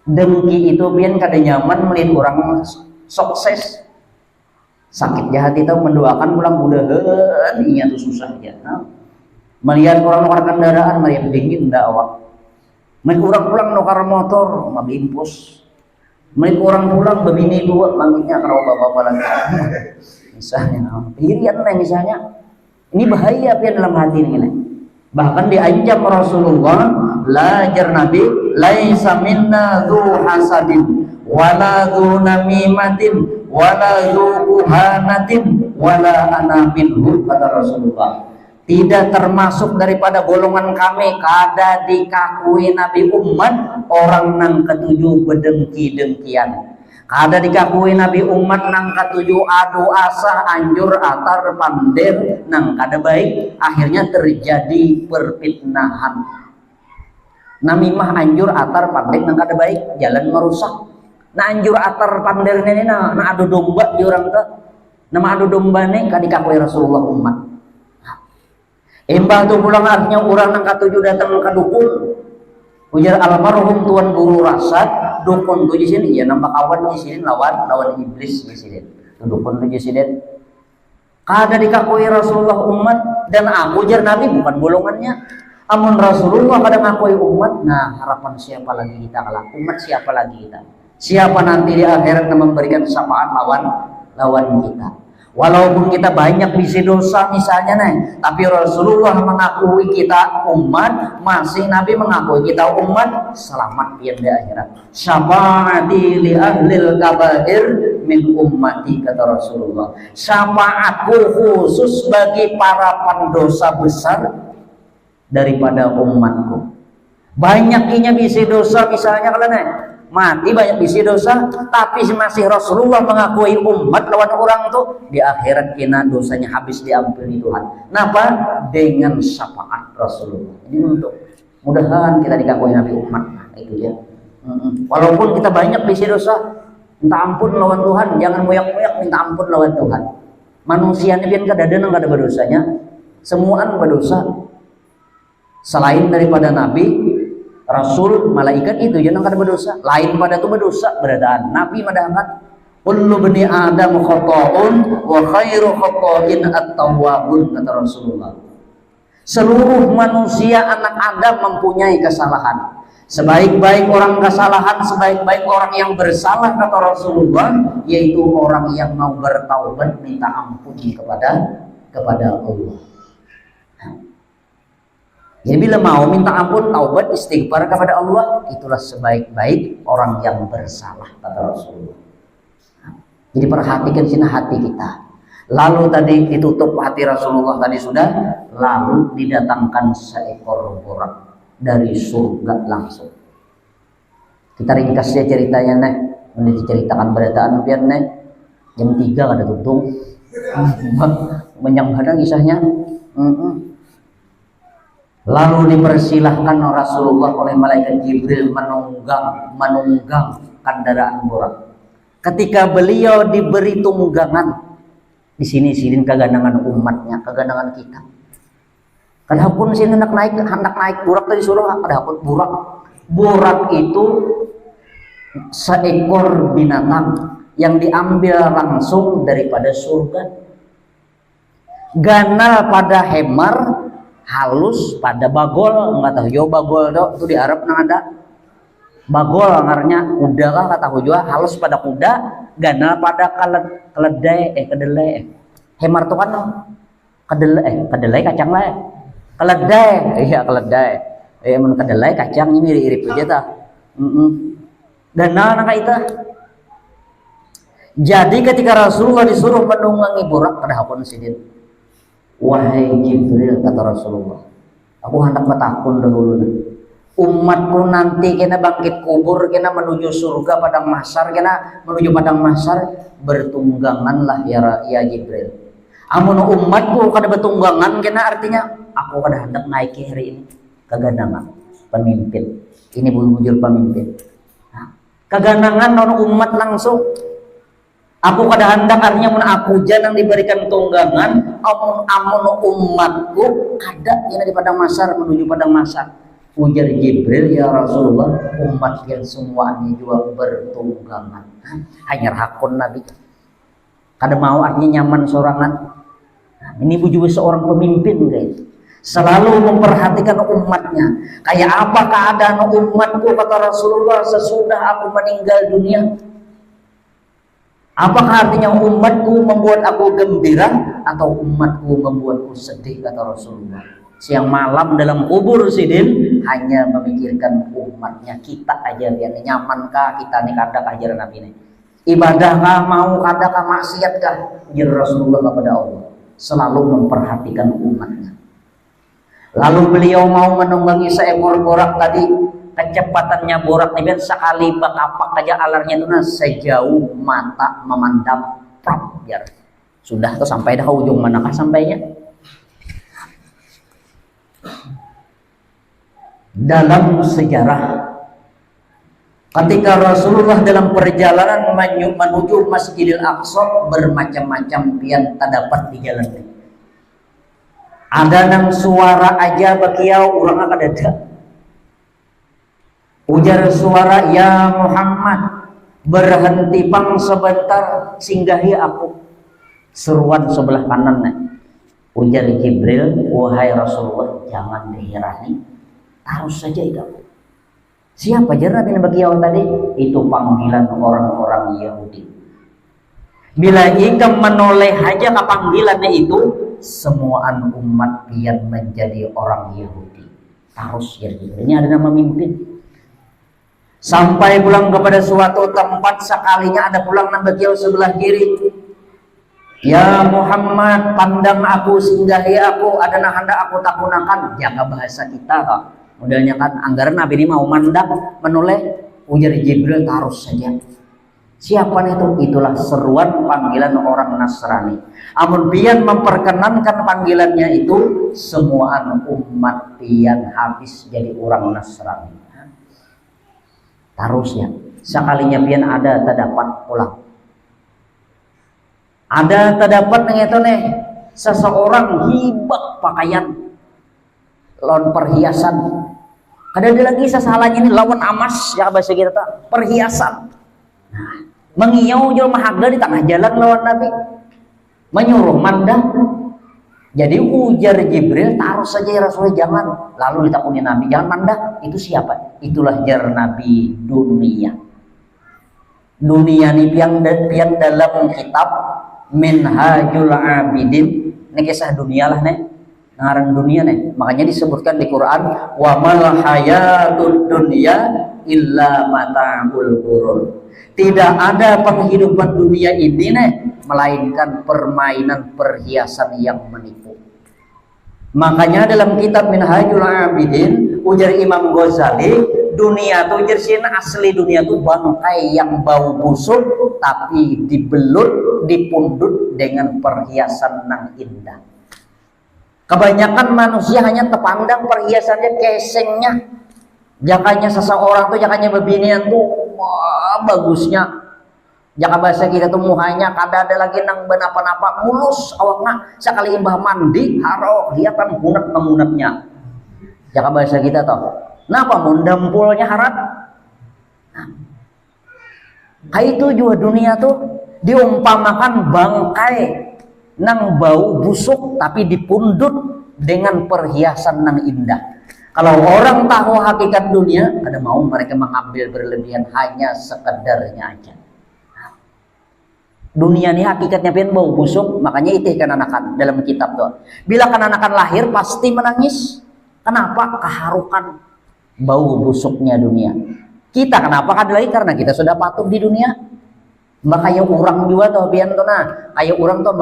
Dengki itu biar kada nyaman melihat orang sukses. Sakitnya hati tahu mendoakan pulang mudahan iya tuh susah ya. Nah, melihat orang nukar kendaraan melihat dingin dakwah. Melihat orang pulang nukar motor mabimpus. Melihat orang pulang babini dua manggilnya kalau bapak lagi. Misalnya, misalnya ini bahaya pian dalam hati ini. Bahkan diancam Rasulullah, lajar Nabi, laisa minna dzu hasadin wala dzu namimatin wala dzu kuhanatin wala ana minhu, kata Rasulullah. Tidak termasuk daripada golongan kami kada dikakui Nabi umat orang nang ketujuh bedengki-dengkian. Kada dikakui Nabi umat nang ketujuh adu asah anjur atar pander nang kada baik, akhirnya terjadi perfitnahan. Namimah anjur atar pander nang kada baik, jalan merusak. Nah anjur atar pander ini na adu domba di orang ke, nama adu domba ini kada dikakui Rasulullah umat. Embah tu pulang artinya orang nang ketujuh datang ke dukun. Ujar almarhum Tuan Guru Rasad, dukun tu di sini ya nampak kawan di sini lawan iblis di sini. Dukun tu di sini. Kada dikakui Rasulullah umat, dan aku jar Nabi bukan golongannya. Amun Rasulullah kada ngakui umat, nah harapan siapa lagi kita kalah? Umat siapa lagi kita? Siapa nanti di akhirat yang memberikan syafaat lawan kita? Walaupun kita banyak bisi dosa misalnya nih, tapi Rasulullah mengakui kita umat, masih Nabi mengakui kita umat, selamat di akhirat. Syafaati li ahlil kabair min ummati, kata Rasulullah. Syafaatku khusus bagi para pendosa besar daripada umatku. Banyaknya bisi dosa misalnya kalau nih mati banyak bisi dosa, tapi masih Rasulullah mengakui umat lawan orang tuh di akhirat kena dosanya habis diampuni Tuhan. Kenapa? Dengan syafaat Rasulullah. Jadi untuk mudahan kita dikakui Nabi umat. Nah, itu dia. Walaupun kita banyak bisi dosa, minta ampun lawan Tuhan, jangan moyak-moyak minta ampun lawan Tuhan. Manusia ini biar kadang-kadang kada berdosanya, semuaan berdosa. Selain daripada Nabi, Rasul, malaikat itu jangan kada berdosa. Lain pada itu berdosa beradaan. Nabi madahangan kullu bani adam khata'un wa khairu khata'in at-tawwabun, kata Rasulullah. Seluruh manusia anak Adam mempunyai kesalahan. Sebaik-baik orang kesalahan, sebaik-baik orang yang bersalah, kata Rasulullah, yaitu orang yang mau bertaubat minta ampun kepada Allah. Jadi bila mau minta ampun, taubat, istighfar kepada Allah, itulah sebaik-baik orang yang bersalah, kata Rasulullah. Jadi perhatikan sini hati kita. Lalu tadi ditutup hati Rasulullah tadi sudah, lalu didatangkan seekor borak dari surga langsung. Kita ringkas ya ceritanya nih, ini diceritakan berataan biar nih jam 3 kada tutung, menyambahkan kisahnya. Lalu dipersilahkan Rasulullah oleh malaikat Jibril menunggang kendaraan borak. Ketika beliau diberi tunggangan, di sini silin kegandangan umatnya, kegandangan kita. Kadapun sini hendak naik borak tadi suruh, kadapun borak Burak itu seekor binatang yang diambil langsung daripada surga. Ganal pada hemar, halus pada bagol. Nggak tahu yo bagol do itu di Arab nang ada bagol ngarnya kuda lah kata hujua, halus pada kuda, ganal pada keledai hemar tuh kan kedelai kacang lah keledai mun kedelai kacang ini mirip aja tah. Ganal nang itu. Jadi ketika Rasulullah disuruh menunggangi Burak pada hakun sidin, wahai Jibril, kata Rasulullah, aku hendak bertakun dahulu, umatku nanti kena bangkit kubur, kena menuju surga padang mahsyar, kena menuju padang mahsyar, bertungganganlah ya Jibril. Amun umatku kada bertunggangan, kena artinya aku kada hendak naiki hari ini kegandangan pemimpin. Ini bujur pemimpin. Kegandangan non umat langsung. Aku kada hendak artinya mun aku jangan diberikan tunggangan, amun umatku kada yang di padang mahsyar menuju padang mahsyar. Ujar Jibril, ya Rasulullah, umat yang semuanya juga bertunggangan. Hanya hakun Nabi. Kada mau artinya nyaman sorangan. Ini juga seorang pemimpin guys. Selalu memperhatikan umatnya. Kayak apa keadaan umatku, kata Rasulullah, sesudah aku meninggal dunia? Apakah artinya umatku membuat aku gembira atau umatku membuatku sedih, kata Rasulullah. Siang malam dalam kubur sidin hanya memikirkan umatnya. Kita aja yang nyamankah kita nih kada ajaran Nabi ini. Ibadahkah mau kadakah maksiatkah? Ujar Rasulullah kepada Allah. Selalu memperhatikan umatnya. Lalu beliau mau menunggangi seekor borak tadi. Kecepatannya borak nih sekali bakapak aja alarnya itu sejauh mata memandang prap biar sudah tuh sampai dah ujung manakah sampainya. Dalam sejarah ketika Rasulullah dalam perjalanan menuju Masjidil Aqsa, bermacam-macam pian terdapat di jalan ini. Ada nang suara aja bakiau urang akan ada. Ujar suara, ya Muhammad, berhenti pang sebentar, singgahi aku. Seruan sebelah kanan. Ujar Jibril, wahai Rasulullah, jangan dihirani, taruh saja itu. Siapa jarak ini bagi awal tadi? Itu panggilan orang-orang Yahudi. Bila ikam menoleh aja ke panggilannya itu, semua umat pian menjadi orang Yahudi. Terus ya, ini ada nama mimpin. Sampai pulang kepada suatu tempat, sekalinya ada pulang beliau sebelah kiri. Ya Muhammad, pandang aku, singgahi aku, ada nah hendak aku takunakan. Jaga bahasa kita kok. Modalnya kan anggaran Nabi ini mau mandang, menoleh. Ujar Jibril, taruh saja. Siapa itu? Itulah seruan panggilan orang Nasrani. Amun pian memperkenankan panggilannya itu, semua umat pian habis jadi orang Nasrani. Tarusnya sekalinya pian ada terdapat pulang. Ada terdapat itu nih seseorang hibak pakaian lawan perhiasan. Ada lagi sesalahnya ini lawan emas ya bahasa kita perhiasan. Nah, mengiau jual mahaga di tengah jalan lawan Nabi. Menyuruh mandang. Jadi ujar Jibril, taruh saja ya Rasulullah, jangan. Lalu ditakuni Nabi, jangan mandang. Itu siapa? Itulah jar Nabi dunia. Dunia ini piang dalam kitab Minhajul Abidin. Ini kisah dunia lah nih. Ngarang dunia nih. Makanya disebutkan di Quran, wa mal hayatud dunya illa mata'ul ghurur. Tidak ada penghidupan dunia ini nih, melainkan permainan perhiasan yang menipu. Makanya dalam kitab Minhajul Abidin, ujar Imam Ghazali, dunia tuh jersina asli dunia tuh bangkai yang bau busuk, tapi dibelut, dipundut dengan perhiasan yang indah. Kebanyakan manusia hanya terpandang perhiasannya, kesengnya. Jakanya seseorang tuh, jakanya bebinian tuh, wah bagusnya. Jaka bahasa kita tuh muhanya kada ada lagi nang benapa-napa mulus awakna sekali imbah mandi haro kelihatan hunat memunatnya. Jaka bahasa kita toh Napa mun dampulnya harat? Itu juga dunia tuh diumpamakan bangkai nang bau busuk tapi dipundut dengan perhiasan nang indah. Kalau orang tahu hakikat dunia, ada mau mereka mengambil berlebihan hanya sekedarnya aja. Dunia ini hakikatnya pian bau busuk, makanya itu kan dalam kitab tuh. Bila kan lahir pasti menangis. Kenapa? Keharukan bau busuknya dunia. Kita kenapa kan lagi? Karena kita sudah patuh di dunia. Makanya orang juga tuh pian tuh nah, kayak orang tuh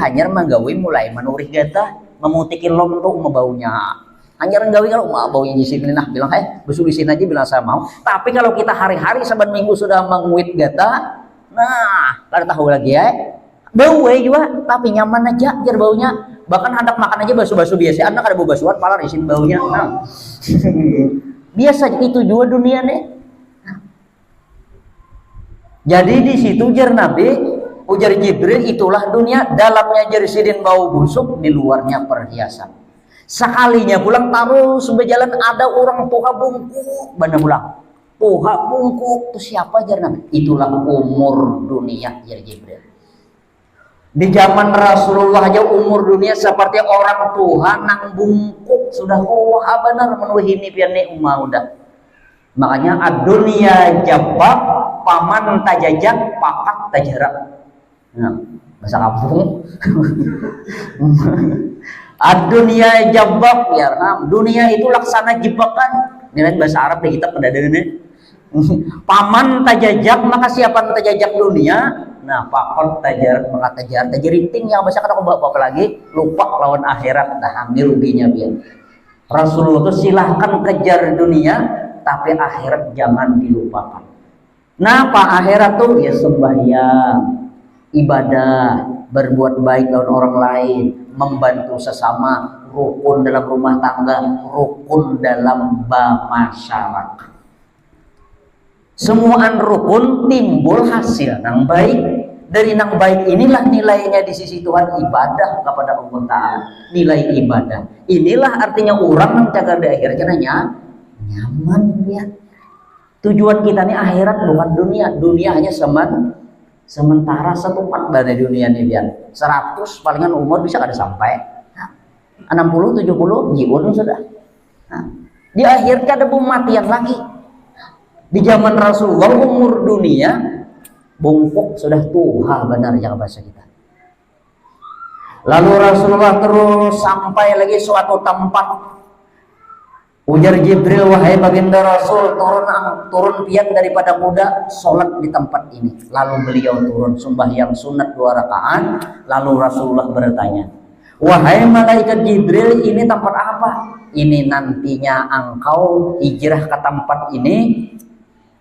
hanya menggawi mulai menurih gata, memutikin lom tuh baunya. Hanya nggawi kalau mau baunya di sini nah bilang besok di sini aja bilang saya mau. Tapi kalau kita hari-hari saban minggu sudah menguit gata, nah, kada tahu lagi ya. Bau juga, tapi nyaman aja jar baunya. Bahkan hendak makan aja basuh-basuh biasa. Anak ada bau basuhan, pala isin baunya. Nah. Biasa itu juga dunia nih. Jadi di situ jar Nabi, ujar Jibril, itulah dunia, dalamnya jar sidin bau busuk, di luarnya perhiasan. Sekalinya pulang terus berjalan ada orang tua bungkuk, benar pulang. Tuha bungkuk itu siapa jar Nabi? Itulah umur dunia jar Jibril. Di zaman Rasulullah aja umur dunia seperti orang tua nang bungkuk sudah tua benar menuhi ini piane umah udah. Makanya ad-dunya jabab paman tajajak pakat tajarak. Nah, bahasa kampung. Ad-dunya jabab ya, dunia itu laksana jebakan. Ini bahasa Arab deh kita pendadaannya. Paman tajajak maka siapa tajajak dunia? Nah, pakon tajar maka tajariting yang bahasa kata apa lagi lupa lawan akhirat dah ambil ruginya biar. Rasulullah itu silahkan kejar dunia tapi akhirat jangan dilupakan. Nah, Pak akhirat tuh ya sembahyang, ibadah, berbuat baik lawan orang lain, membantu sesama, rukun dalam rumah tangga, rukun dalam masyarakat. Semuaan rukun timbul hasil nang baik. Dari nang baik inilah nilainya di sisi Tuhan ibadah kepada Allah Ta'ala. Nilai ibadah. Inilah artinya orang yang jaga di akhirnya nyaman ya. Tujuan kita ini akhirat bukan dunia. Dunia hanya sementara 1/4 dari dunia ini biar 100 palingan umur bisa kada sampai 60 70 jiwa sudah. Nah, di akhir ada pematian lagi. Di zaman Rasulullah umur dunia bungkuk sudah tua benar jangan bahasa kita. Lalu Rasulullah terus sampai lagi suatu tempat. Ujar Jibril, wahai baginda Rasul, turun pian daripada muda, sholat di tempat ini. Lalu beliau turun sembahyang sunat 2 rakaat. Lalu Rasulullah bertanya, wahai malaikat Jibril, ini tempat apa? Ini nantinya engkau hijrah ke tempat ini.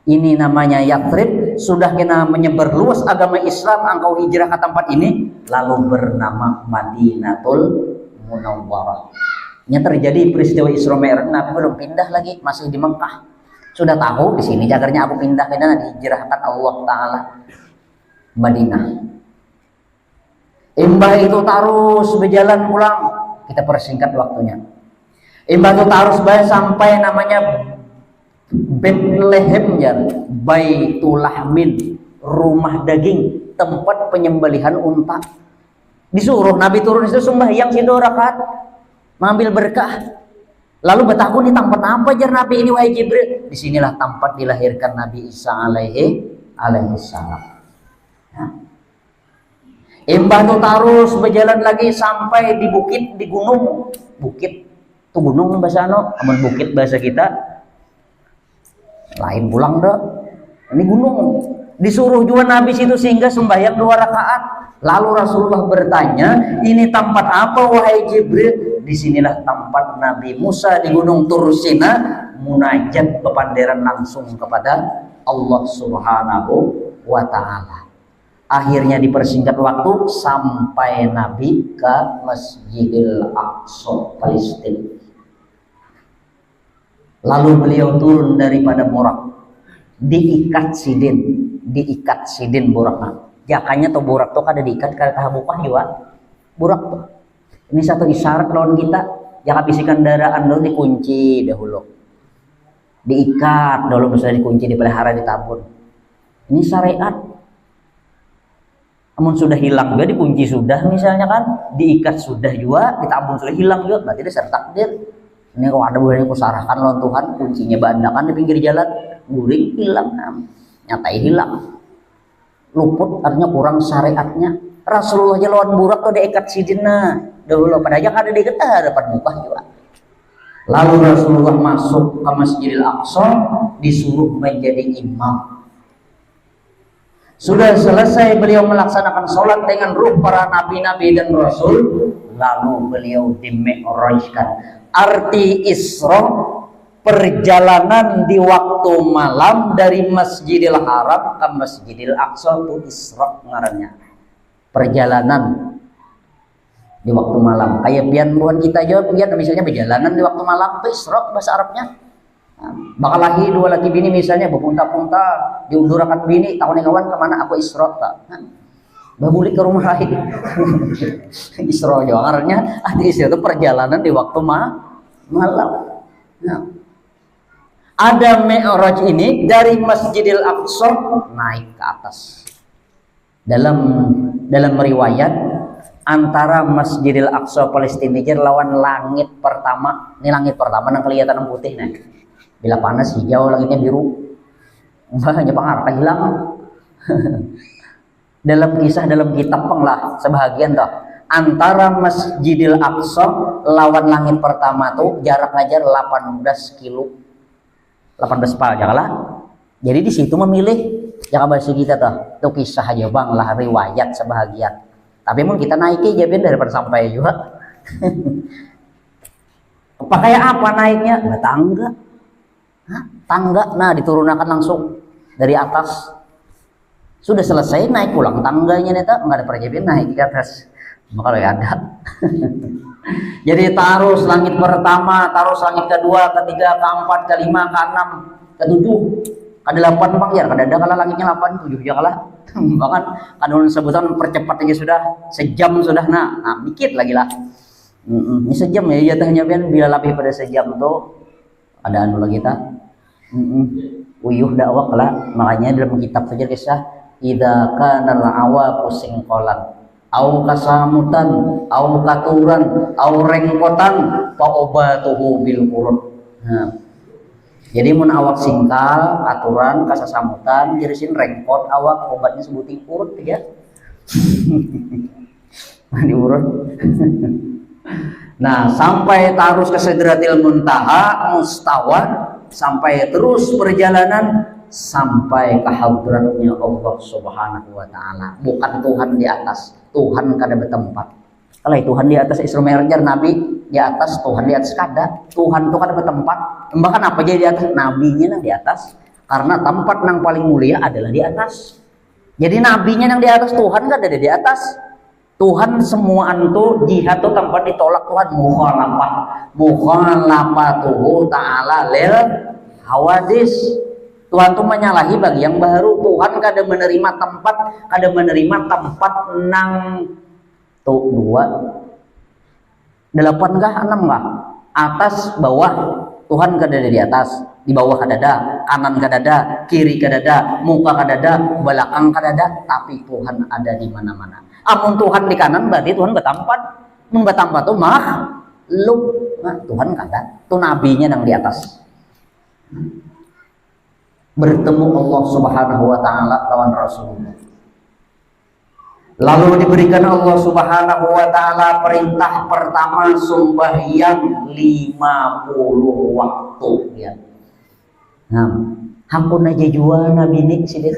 Ini namanya Yathrib. Sudah kena menyebar luas agama Islam, engkau hijrah ke tempat ini. Lalu bernama Madinatul Munawwarah. Ini terjadi peristiwa Isra Mi'raj, Nabi belum pindah lagi, masih di Mekah. Sudah tahu di sini jagarnya aku pindah ke sana, dihijrahkan Allah Ta'ala Madinah. Imbah itu terus berjalan pulang, kita persingkat waktunya. Imbah itu terus sampai namanya Bethlehem ya, Baitul Lahmin, rumah daging, tempat penyembelihan unta. Disuruh Nabi turun itu sembahyang 2 rakaat, mengambil berkah. Lalu bertakun di tempat apa jar Nabi ini wahai Jibril? Disinilah tempat dilahirkan Nabi Isa alaihi salam. Ya. Imbah itu terus berjalan lagi sampai di bukit, di gunung. Bukit itu gunung bahasa amun bukit bahasa kita lain pulang dah. Ini gunung. Disuruh juga Nabi situ sehingga sembahyang 2 rakaat. Lalu Rasulullah bertanya, ini tempat apa wahai Jibril? Disinilah tempat Nabi Musa di Gunung Tur Sina munajat bepanderan langsung kepada Allah Subhanahu wa Ta'ala. Akhirnya dipersingkat waktu sampai Nabi ke Masjidil Aqsa Palestina. Lalu beliau turun daripada borak, diikat sidin boraknya. Jakanya atau borak tuh kada diikat kada tahabukah juga. Borak tuh. Ini satu isyarat lawan kita, yang habisi kendaraan dulu dikunci dahulu. diikat dulu, misalnya dikunci, dipelihara, ditabur. Ini syariat. Namun sudah hilang juga, dikunci sudah misalnya kan, diikat sudah juga, ditabung sudah hilang juga, berarti dasar takdir. Ini kalau ada bukan yang kusarahkan lawan Tuhan, kuncinya bandakan di pinggir jalan, guring hilang, nyatai hilang. Luput artinya kurang syariatnya. Rasulullah aja lawan burak tuh diikat sidina dulu, pada aja kan ada diikat dapat mukah juga. Lalu Rasulullah masuk ke Masjidil Aqsa, disuruh menjadi imam. Sudah selesai beliau melaksanakan sholat dengan ruh para nabi-nabi dan rasul, lalu beliau dimi'rajkan. Arti Isra, perjalanan di waktu malam dari Masjidil Haram ke Masjidil Aqsa, itu Isra ngarannya. Perjalanan di waktu malam. Kayak pian bukan kita jawab, pian misalnya perjalanan di waktu malam itu Isra bahasa Arabnya. Bakal lagi dua laki bini misalnya berpunta-punta diundur akad bini, tahun yang kawan kemana aku Isra tak? Babulik ke rumah lain. Isra jawabannya, arti Isra itu perjalanan di waktu malam. Nah, ada Mi'raj ini dari Masjidil Aqsa naik ke atas. Dalam riwayat antara Masjidil Aqsa Palestina lawan langit pertama, ini langit pertama yang kelihatan putih nih. Bila panas hijau, langitnya biru. Hanya pengarah hilang. Dalam kisah dalam kitab lah sebahagian toh, antara Masjidil Aqsa lawan langit pertama tuh jarak ngajar 18 kilo. 18 pal janganlah. Jadi di situ memilih jangan bahasa kita toh. Itu kisah aja bang lah, riwayat sebahagian. Tapi mun kita naiki aja daripada sampai juga. Pakai apa naiknya? Nah, tangga. Tangga, nah diturunkan langsung dari atas. Sudah selesai naik pulang tangganya neta, nggak ada perjalanan naik ke atas. Kalau ya ada. Jadi taruh langit pertama, taruh langit kedua, ketiga, keempat, kelima, keenam, ketujuh, ke-8 bang ya, kadang kalau langitnya 8, 7 ya kalah. Bahkan kadang sebutan percepat aja sudah sejam sudah, nah dikit lagi lah. Ini sejam ya, jatuhnya kan bila lebih pada sejam tuh ada anu lagi kita. Uyuh dakwah lah, makanya dalam kitab saja kisah idza kana al-awa pusing qolan au kasamutan au katuran au rengkotan fa obatuhu bil qurun. Nah, jadi mun awak singkal, aturan, kasasamutan, jerisin rengkot awak obatnya sebutin urut ya. Diurut. Nah, sampai tarus ke Sidratil Muntaha, mustawa, sampai terus perjalanan sampai ke hadratnya Allah Subhanahu wa taala. Bukan Tuhan di atas, Tuhan kada bertempat. Kalau Tuhan di atas Isra Mi'raj, Nabi di atas, Tuhan di atas kada. Tuhan itu kada bertempat. Bahkan apa jadi di atas, nabinya nang di atas. Karena tempat nang paling mulia adalah di atas. Jadi nabinya nang di atas, Tuhan kada ada di atas. Tuhan semua antu jihad tuh tempat ditolak Tuhan, mukhalafatuhu ta'ala lil hawadis. Tuhan tuh menyalahi bagi yang baru. Tuhan kada menerima tempat nang tuh 2 8 kah 6 kah atas bawah. Tuhan kada ada di atas, di bawah kada ada, kanan kada ada, kiri kada ada, muka kada ada, belakang kada ada, tapi Tuhan ada di mana-mana. Amun Tuhan di kanan berarti Tuhan bertempat. Mun bertempat tuh makhluk. Nah, Tuhan kada. Tuh nabinya yang di atas. Bertemu Allah Subhanahu wa taala lawan Rasulullah. Lalu diberikan Allah Subhanahu wa taala perintah pertama sembahyang 50 waktu ya. Nah, hampun aja jua nabi ini sih deh.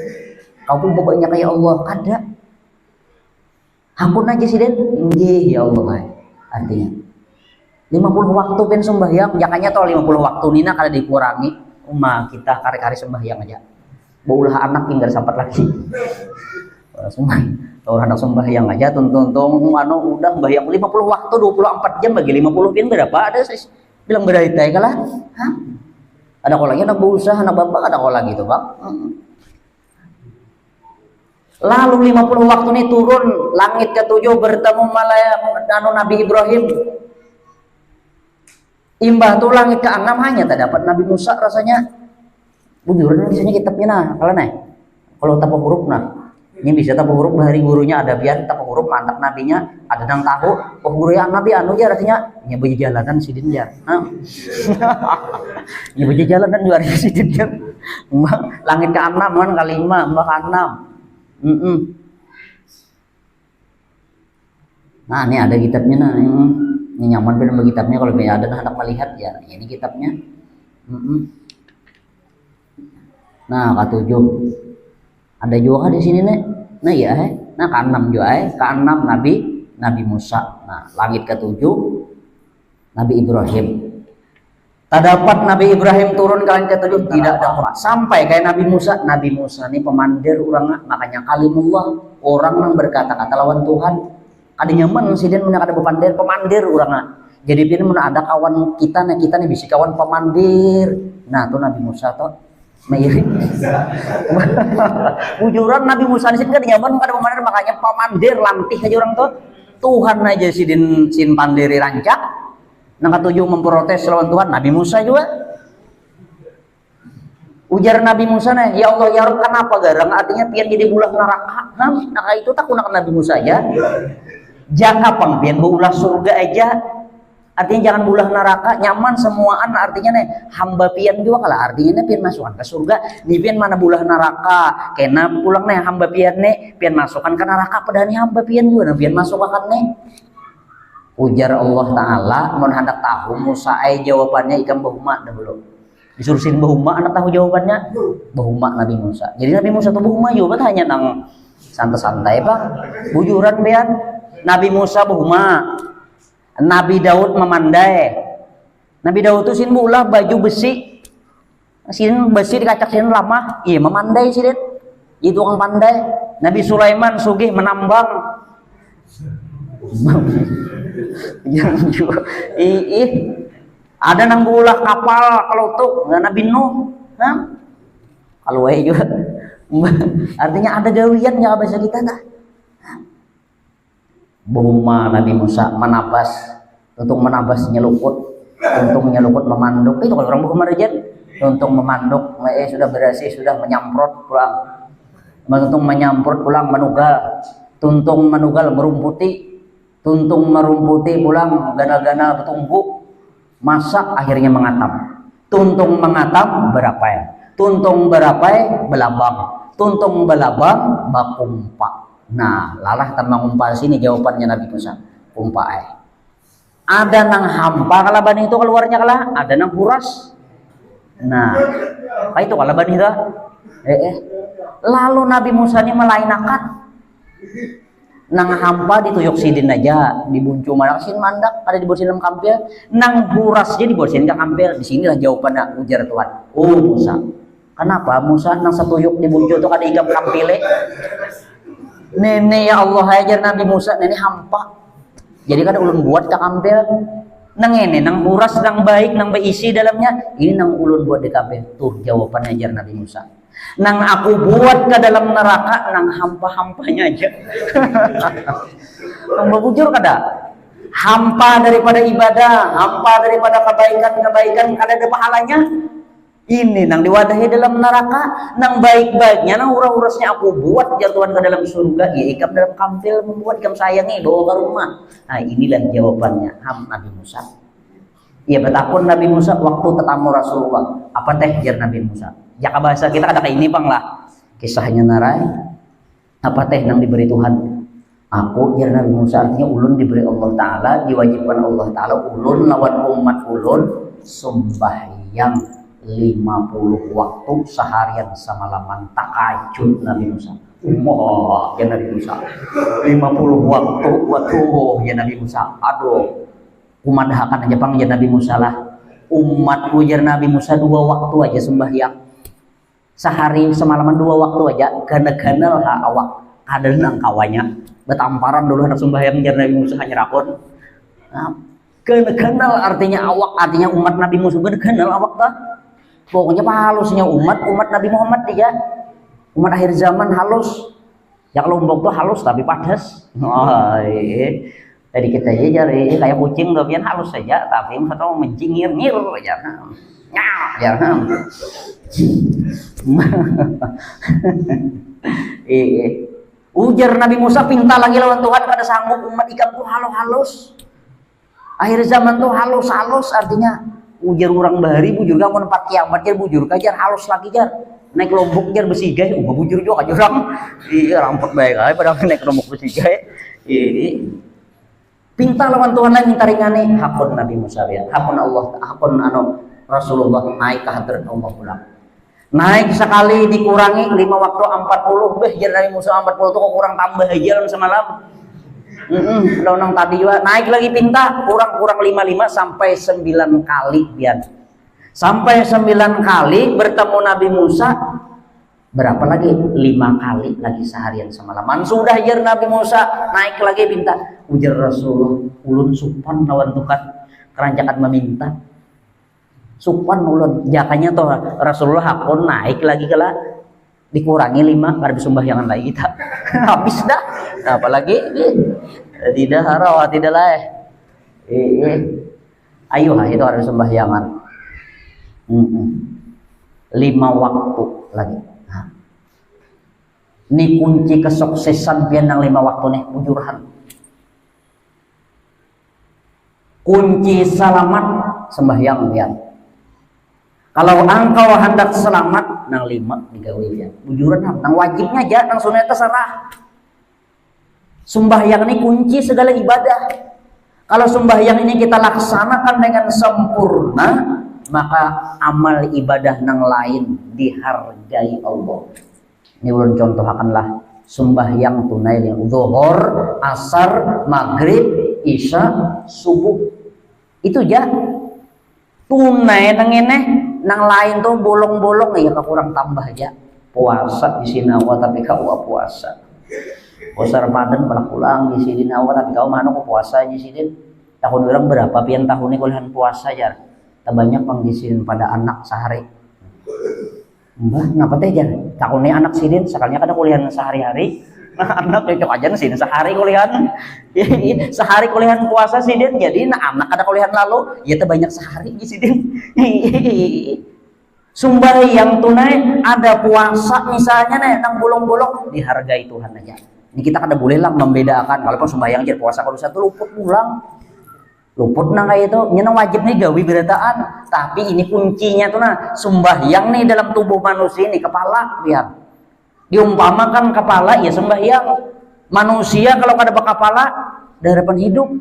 Kau pun banyak kayak Allah kada. Hampun aja sih deh. Nggih ya Allah. Artinya 50 waktu pen sembahyang, jakanya tol 50 waktu nina kada dikurangi. Kita kari-kari sembahyang aja. Baulah anak tinggal sempat lagi. Kalau anak sembahyang aja tuntung udah sembahyang 50 waktu 24 jam bagi 50 pin berapa ada saya bilang berita kalah. Hah? Ada kok lagi anak berusaha anak bapak ada kok lagi tuh, Bang. Lalu 50 waktu ini turun langit ke-7 bertemu malaikat Nabi Ibrahim. Imbah tu langit ke-6 hanya terdapat Nabi Musa rasanya. Bujuran misalnya kitabnya nah, kalau tapu huruf nah. Ini bisa tapu huruf bahari gurunya ada biar tapu huruf mantap nabinya ada nang tahu oh guru yang nabi anu ya artinya nya baju jalanan sidin ya. Nya baju jalanan juara sidin ya. Langit ke-6 kan ke-5, mbak ke-6. Nah, ini ada kitabnya nah. Ini nyaman film kitabnya kalau ada anak melihat ya. Ini kitabnya. Nah, ke-7. Ada juga di sini nih. Nah ya, nah ke-6 juga ke-6 Nabi Musa. Nah, langit ke-7 Nabi Ibrahim. Terdapat Nabi Ibrahim turun ke langit ke-7 tidak ada orang. Sampai kayak Nabi Musa ini pemandir orang makanya kalimullah, orang yang berkata-kata lawan Tuhan. Ada nyaman siden punya ada pemandir orang. Jadi ini ada kawan kita nih bisa kawan pemandir. Nah, tuh Nabi Musa tuh mirip. Bujuran Nabi Musa ini kan nyaman ada pemandir makanya pemandir lantih aja orang tuh. Tuhan aja sin pandiri rancak. Nang ketujuh memprotes lawan Tuhan Nabi Musa juga. Ujar Nabi Musa nih, ya Allah ya Rabb kenapa garang artinya pian jadi bulah neraka. Nah itu tak gunakan Nabi Musa ya. Jangan pengpian bulah surga aja. Artinya jangan bulah neraka, nyaman semuaan artinya nih hamba pian juga kalah artinya nih pian masukkan ke surga, nih pian mana bulah neraka, kena pulang nih hamba pian nih pian masukkan ke neraka padahal nih hamba pian juga nih pian masukkan nih. Ujar Allah Ta'ala mau hendak tahu Musa jawabannya ikan bahuma dahulu disuruhin bahuma anak tahu jawabannya bahuma Nabi Musa. Jadi Nabi Musa tuh bahuma jawaban hanya nang santai-santai pak bujuran pian Nabi Musa bahuma. Nabi Daud memandai. Nabi Daud itu sin bulah baju besi. Sin besi dikacak sin lama. Iya memandai sin. Itu orang pandai. Nabi Sulaiman sugih menambang. Ada nang bulah kapal kalau tuh Nabi Nuh. Kalau juga. Artinya ada gawian ya bahasa kita dah. Bahuma Nabi Musa menabas untuk menabas nyelukut untuk nyelukut memanduk itu kalau orang bukan merejat untuk memanduk sudah berhasil sudah menyamprot pulang tuntung menyamprot pulang menugal tuntung menugal merumputi tuntung merumputi pulang gana-gana bertumbuh masak akhirnya mengatam tuntung mengatam berapai tuntung berapai belabang tuntung belabang bakumpak. Nah, lalah tanpa umpal sini jawabannya Nabi Musa. Umpal ada nang hampa kalaban itu keluarnya kalah, ada nang huras. Nah, apa itu kalaban itu? Lalu Nabi Musa ini melainakan nang hampa dituyuk sidin aja, dibuncu marasin mandak, ada diborsin dalam kampil, nang hurasnya diborsin ke kampil. Di sinilah jawabannya ujar Tuhan. Oh Musa, kenapa Musa nang satuyuk dibuncu itu kada igam kampile? Nenek ya Allah ajar Nabi Musa nenek hampa jadi kan ulun buat ke kampil nang ini nang huras nang baik nang berisi dalamnya ini nang ulun buat di kampil tuh jawabannya ajar Nabi Musa nang aku buat ke dalam neraka nang hampa-hampanya aja. Nang bujur kada hampa daripada ibadah hampa daripada kebaikan kada ada pahalanya. Ini nang diwadahi dalam neraka, nang baik-baiknya, nang urus-urusnya aku buat jatuhan ke dalam surga, ya ikam dalam kampil membuat ikam sayangi bawa ke rumah. Nah inilah jawabannya Nabi Musa. Iya betakun Nabi Musa waktu tetamu Rasulullah. Apa teh jar Nabi Musa? Jaka bahasa kita ada kayak ini bang lah. Kisahnya narai. Apa teh nang diberi Tuhan? Aku jar Nabi Musa artinya ulun diberi Allah Taala, diwajibkan Allah Taala ulun lawan umat ulun sembahyang 50 waktu seharian semalaman tahajud Nabi Musa. Ya Nabi Musa. 50 waktu ya Nabi Musa. Aduh. Kumadhakan aja pang ya Nabi Musa lah. Umatku ya Nabi Musa 2 waktu aja sembahyang. Sehari semalaman 2 waktu aja gana-gana lah awak. Ada nang kawanya. Betamparan dulu anak sembahyang ya Nabi Musa hanya rakon. Nah, gana-gana artinya awak artinya umat Nabi Musa gana-gana awak dah. Pokoknya halusnya umat Nabi Muhammad dia umat akhir zaman halus ya kelompok tuh halus tapi padas Tadi kita ya jari kayak kucing gabian halus saja, tapi atau menjingir ngir aja. Ya. Ujar Nabi Musa pinta lagi lawan Tuhan kada sanggup umat ikan tuh halus. Akhir zaman tuh halus artinya ujar orang bahari bujur kamu tempat kiamat jar bujur kajar halus lagi jar naik lombok jar besi guys bujur juga aja orang rampot baik aja pada naik lombok besi guys pinta lawan Tuhan lain minta ringane hakun Nabi Musa ya hakun Allah hakun Rasulullah naik ke hadrat Allah pulang naik sekali dikurangi 5 waktu 40 jar Nabi Musa 40 tuh kok kurang tambah aja semalam Donong tadi juga naik lagi pinta kurang 55 sampai 9 kali biar sampai 9 kali bertemu Nabi Musa berapa lagi 5 kali lagi seharian semalaman sudah jar Nabi Musa naik lagi pinta ujar Rasulullah ulun supan lawan Tuhan kerancakan meminta supan ulun jakanya toh Rasulullah hakun naik lagi kala dikurangi 5 karena sembayangan lagi kita habis dah apalagi tidak harawa tidak lah ayo itu ada sembahyangan 5 waktu lagi ini kunci kesuksesan pian yang 5 waktu nih bujuran kunci selamat sembahyang pian kalau engkau hendak selamat nang 5 digawe pian bujuran nang wajibnya aja nang sunat terserah sembahyang ini kunci segala ibadah. Kalau sembahyang ini kita laksanakan dengan sempurna, maka amal ibadah nang lain dihargai Allah. Ini ulun contohakanlah sembahyang tunai yang zuhur, asar, maghrib, isya, subuh. Itu aja. Tunai nang ini, nang lain tuh bolong-bolong ya kurang tambah aja. Puasa di sini awal tapi kau puasa. Puasa Ramadan malah pulang di sini awal tapi kau mana kok puasa di sini tahun orang berapa pian tahun ini kuliah puasa jar tak banyak pang di sini pada anak sehari mbah kenapa teh jar tahun ini anak sini sekalinya kada kuliah sehari-hari anak cocok aja sini sehari kuliah sehari kuliah puasa sini jadi anak kada kuliah lalu ya tak banyak sehari di sini sembahyang tunai ada puasa misalnya nih nang bolong-bolong dihargai Tuhan aja. Ini kita kada boleh lah membedakan walaupun sembahyang jadi puasa kalau satu luput pulang luput nang kayak itu nyenang wajib nih gawi berataan tapi ini kuncinya tuh nah sembahyang nih dalam tubuh manusia ini kepala lihat diumpamakan kepala ya sembahyang manusia kalau kada berkepala harapan hidup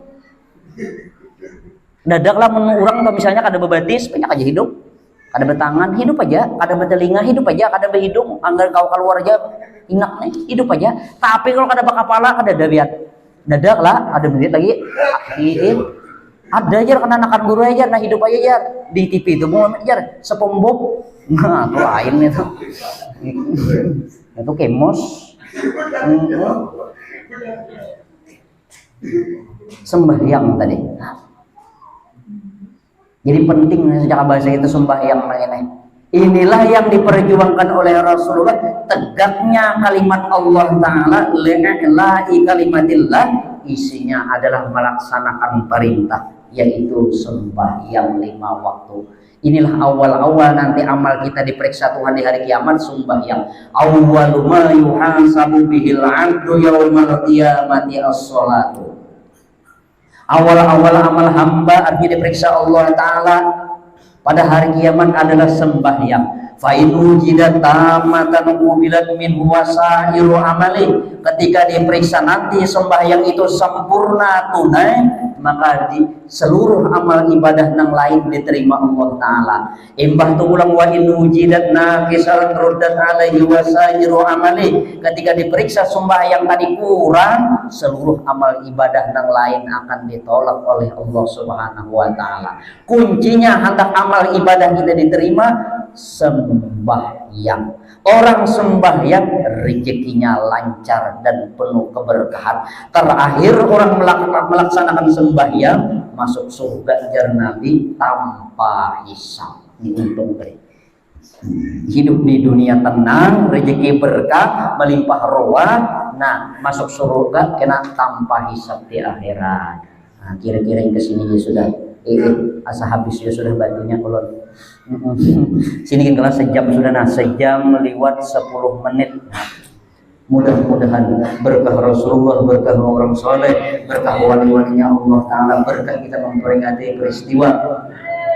dadak lah orang atau misalnya kada bebatis banyak aja hidup kada bertangan hidup aja kada bertelinga hidup aja kada berhidung anggar kau keluar aja enak nih hidup aja tapi kalau kada kepala kada ada lihat dadak lah ada menit lagi ada aja kena anak guru aja nah hidup aja jar di TV itu mau aja sepombok nah itu lain itu kemos sembahyang tadi jadi penting secara bahasa itu sembahyang ini inilah yang diperjuangkan oleh Rasulullah tegaknya kalimat Allah Ta'ala li'i'la'i kalimatillah isinya adalah melaksanakan perintah yaitu sembahyang 5 waktu inilah awal-awal nanti amal kita diperiksa Tuhan di hari kiamat sembahyang awwalu ma yuhasabu bihil 'abdu yaumal qiyamati as-shalatu awal-awal amal hamba artinya diperiksa Allah Ta'ala pada hari kiamat adalah sembahyang fa in wujidat tamatan qubilat min wasairu amali ketika diperiksa nanti sembahyang itu sempurna tunai maka di seluruh amal ibadah nang lain diterima Allah Ta'ala imbah tu ulang wa in wujidat naqisan ruddat alaihi wasairu amali ketika diperiksa sembahyang tadi kurang seluruh amal ibadah nang lain akan ditolak oleh Allah Subhanahu wa Ta'ala kuncinya hendak amal ibadah kita diterima sembahyang orang sembahyang rezekinya lancar dan penuh keberkahan terakhir orang melaksanakan sembahyang masuk surga jar Nabi tanpa hisab diuntung deh hidup di dunia tenang rezeki berkah melimpah ruah Nah, masuk surga kena tanpa hisab di akhirat. Nah, kira-kira yang kesini ya sudah asa habis ya sudah bantunya ulun. Sini kan kelas sejam sudah, nah sejam lewat 10 menit. Mudah-mudahan berkah Rasulullah, berkah orang soleh, berkah wali-walinya Allah Ta'ala, berkah kita memperingati peristiwa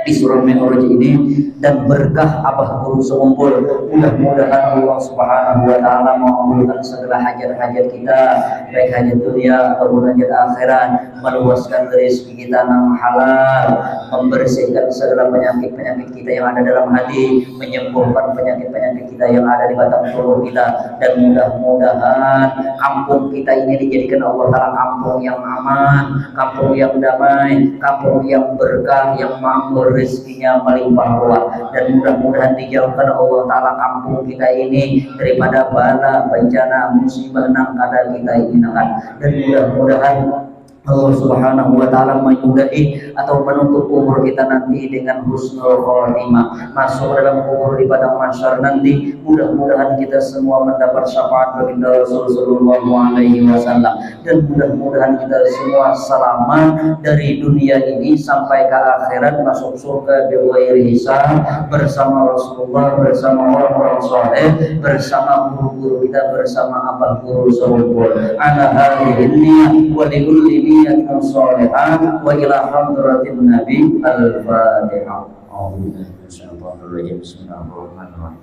Isra Mi'raj ini, dan berkah abah guru seumpul. Mudah-mudahan Allah Subhanahu wa Ta'ala mengabulkan segala hajat-hajat kita, baik hajat dunia ataupun hajat akhirat, meluaskan rezeki kita yang halal, membersihkan segala penyakit-penyakit kita yang ada dalam hati, menyembuhkan penyakit-penyakit kita yang ada di batang tubuh kita, dan mudah-mudahan kampung kita ini dijadikan Allah Ta'ala kampung yang aman, kampung yang damai, kampung yang berkah, yang makmur, rezekinya melimpah ruah, dan mudah-mudahan dijauhkan Allah Ta'ala kampung kita ini daripada bala, bencana, musibah yang ada kita inginkan, dan mudah-mudahan Allah Subhanahu wa Ta'ala menyudahi atau menutup umur kita nanti dengan husnul khotimah, masuk dalam kubur di padang mahsyar nanti. Mudah-mudahan kita semua mendapat syafaat baginda Rasul sallallahu alaihi wasallam, dan mudah-mudahan kita semua selamat dari dunia ini sampai ke akhirat, masuk surga bighairi hisab bersama Rasulullah, bersama orang-orang saleh, bersama guru-guru kita, bersama abah guru seumpul. Ala hadhihi niyyah wa li kulli niyatin shalihah wa ila hadratin nabi al-fatihah. Bismillahirrahmanirrahim.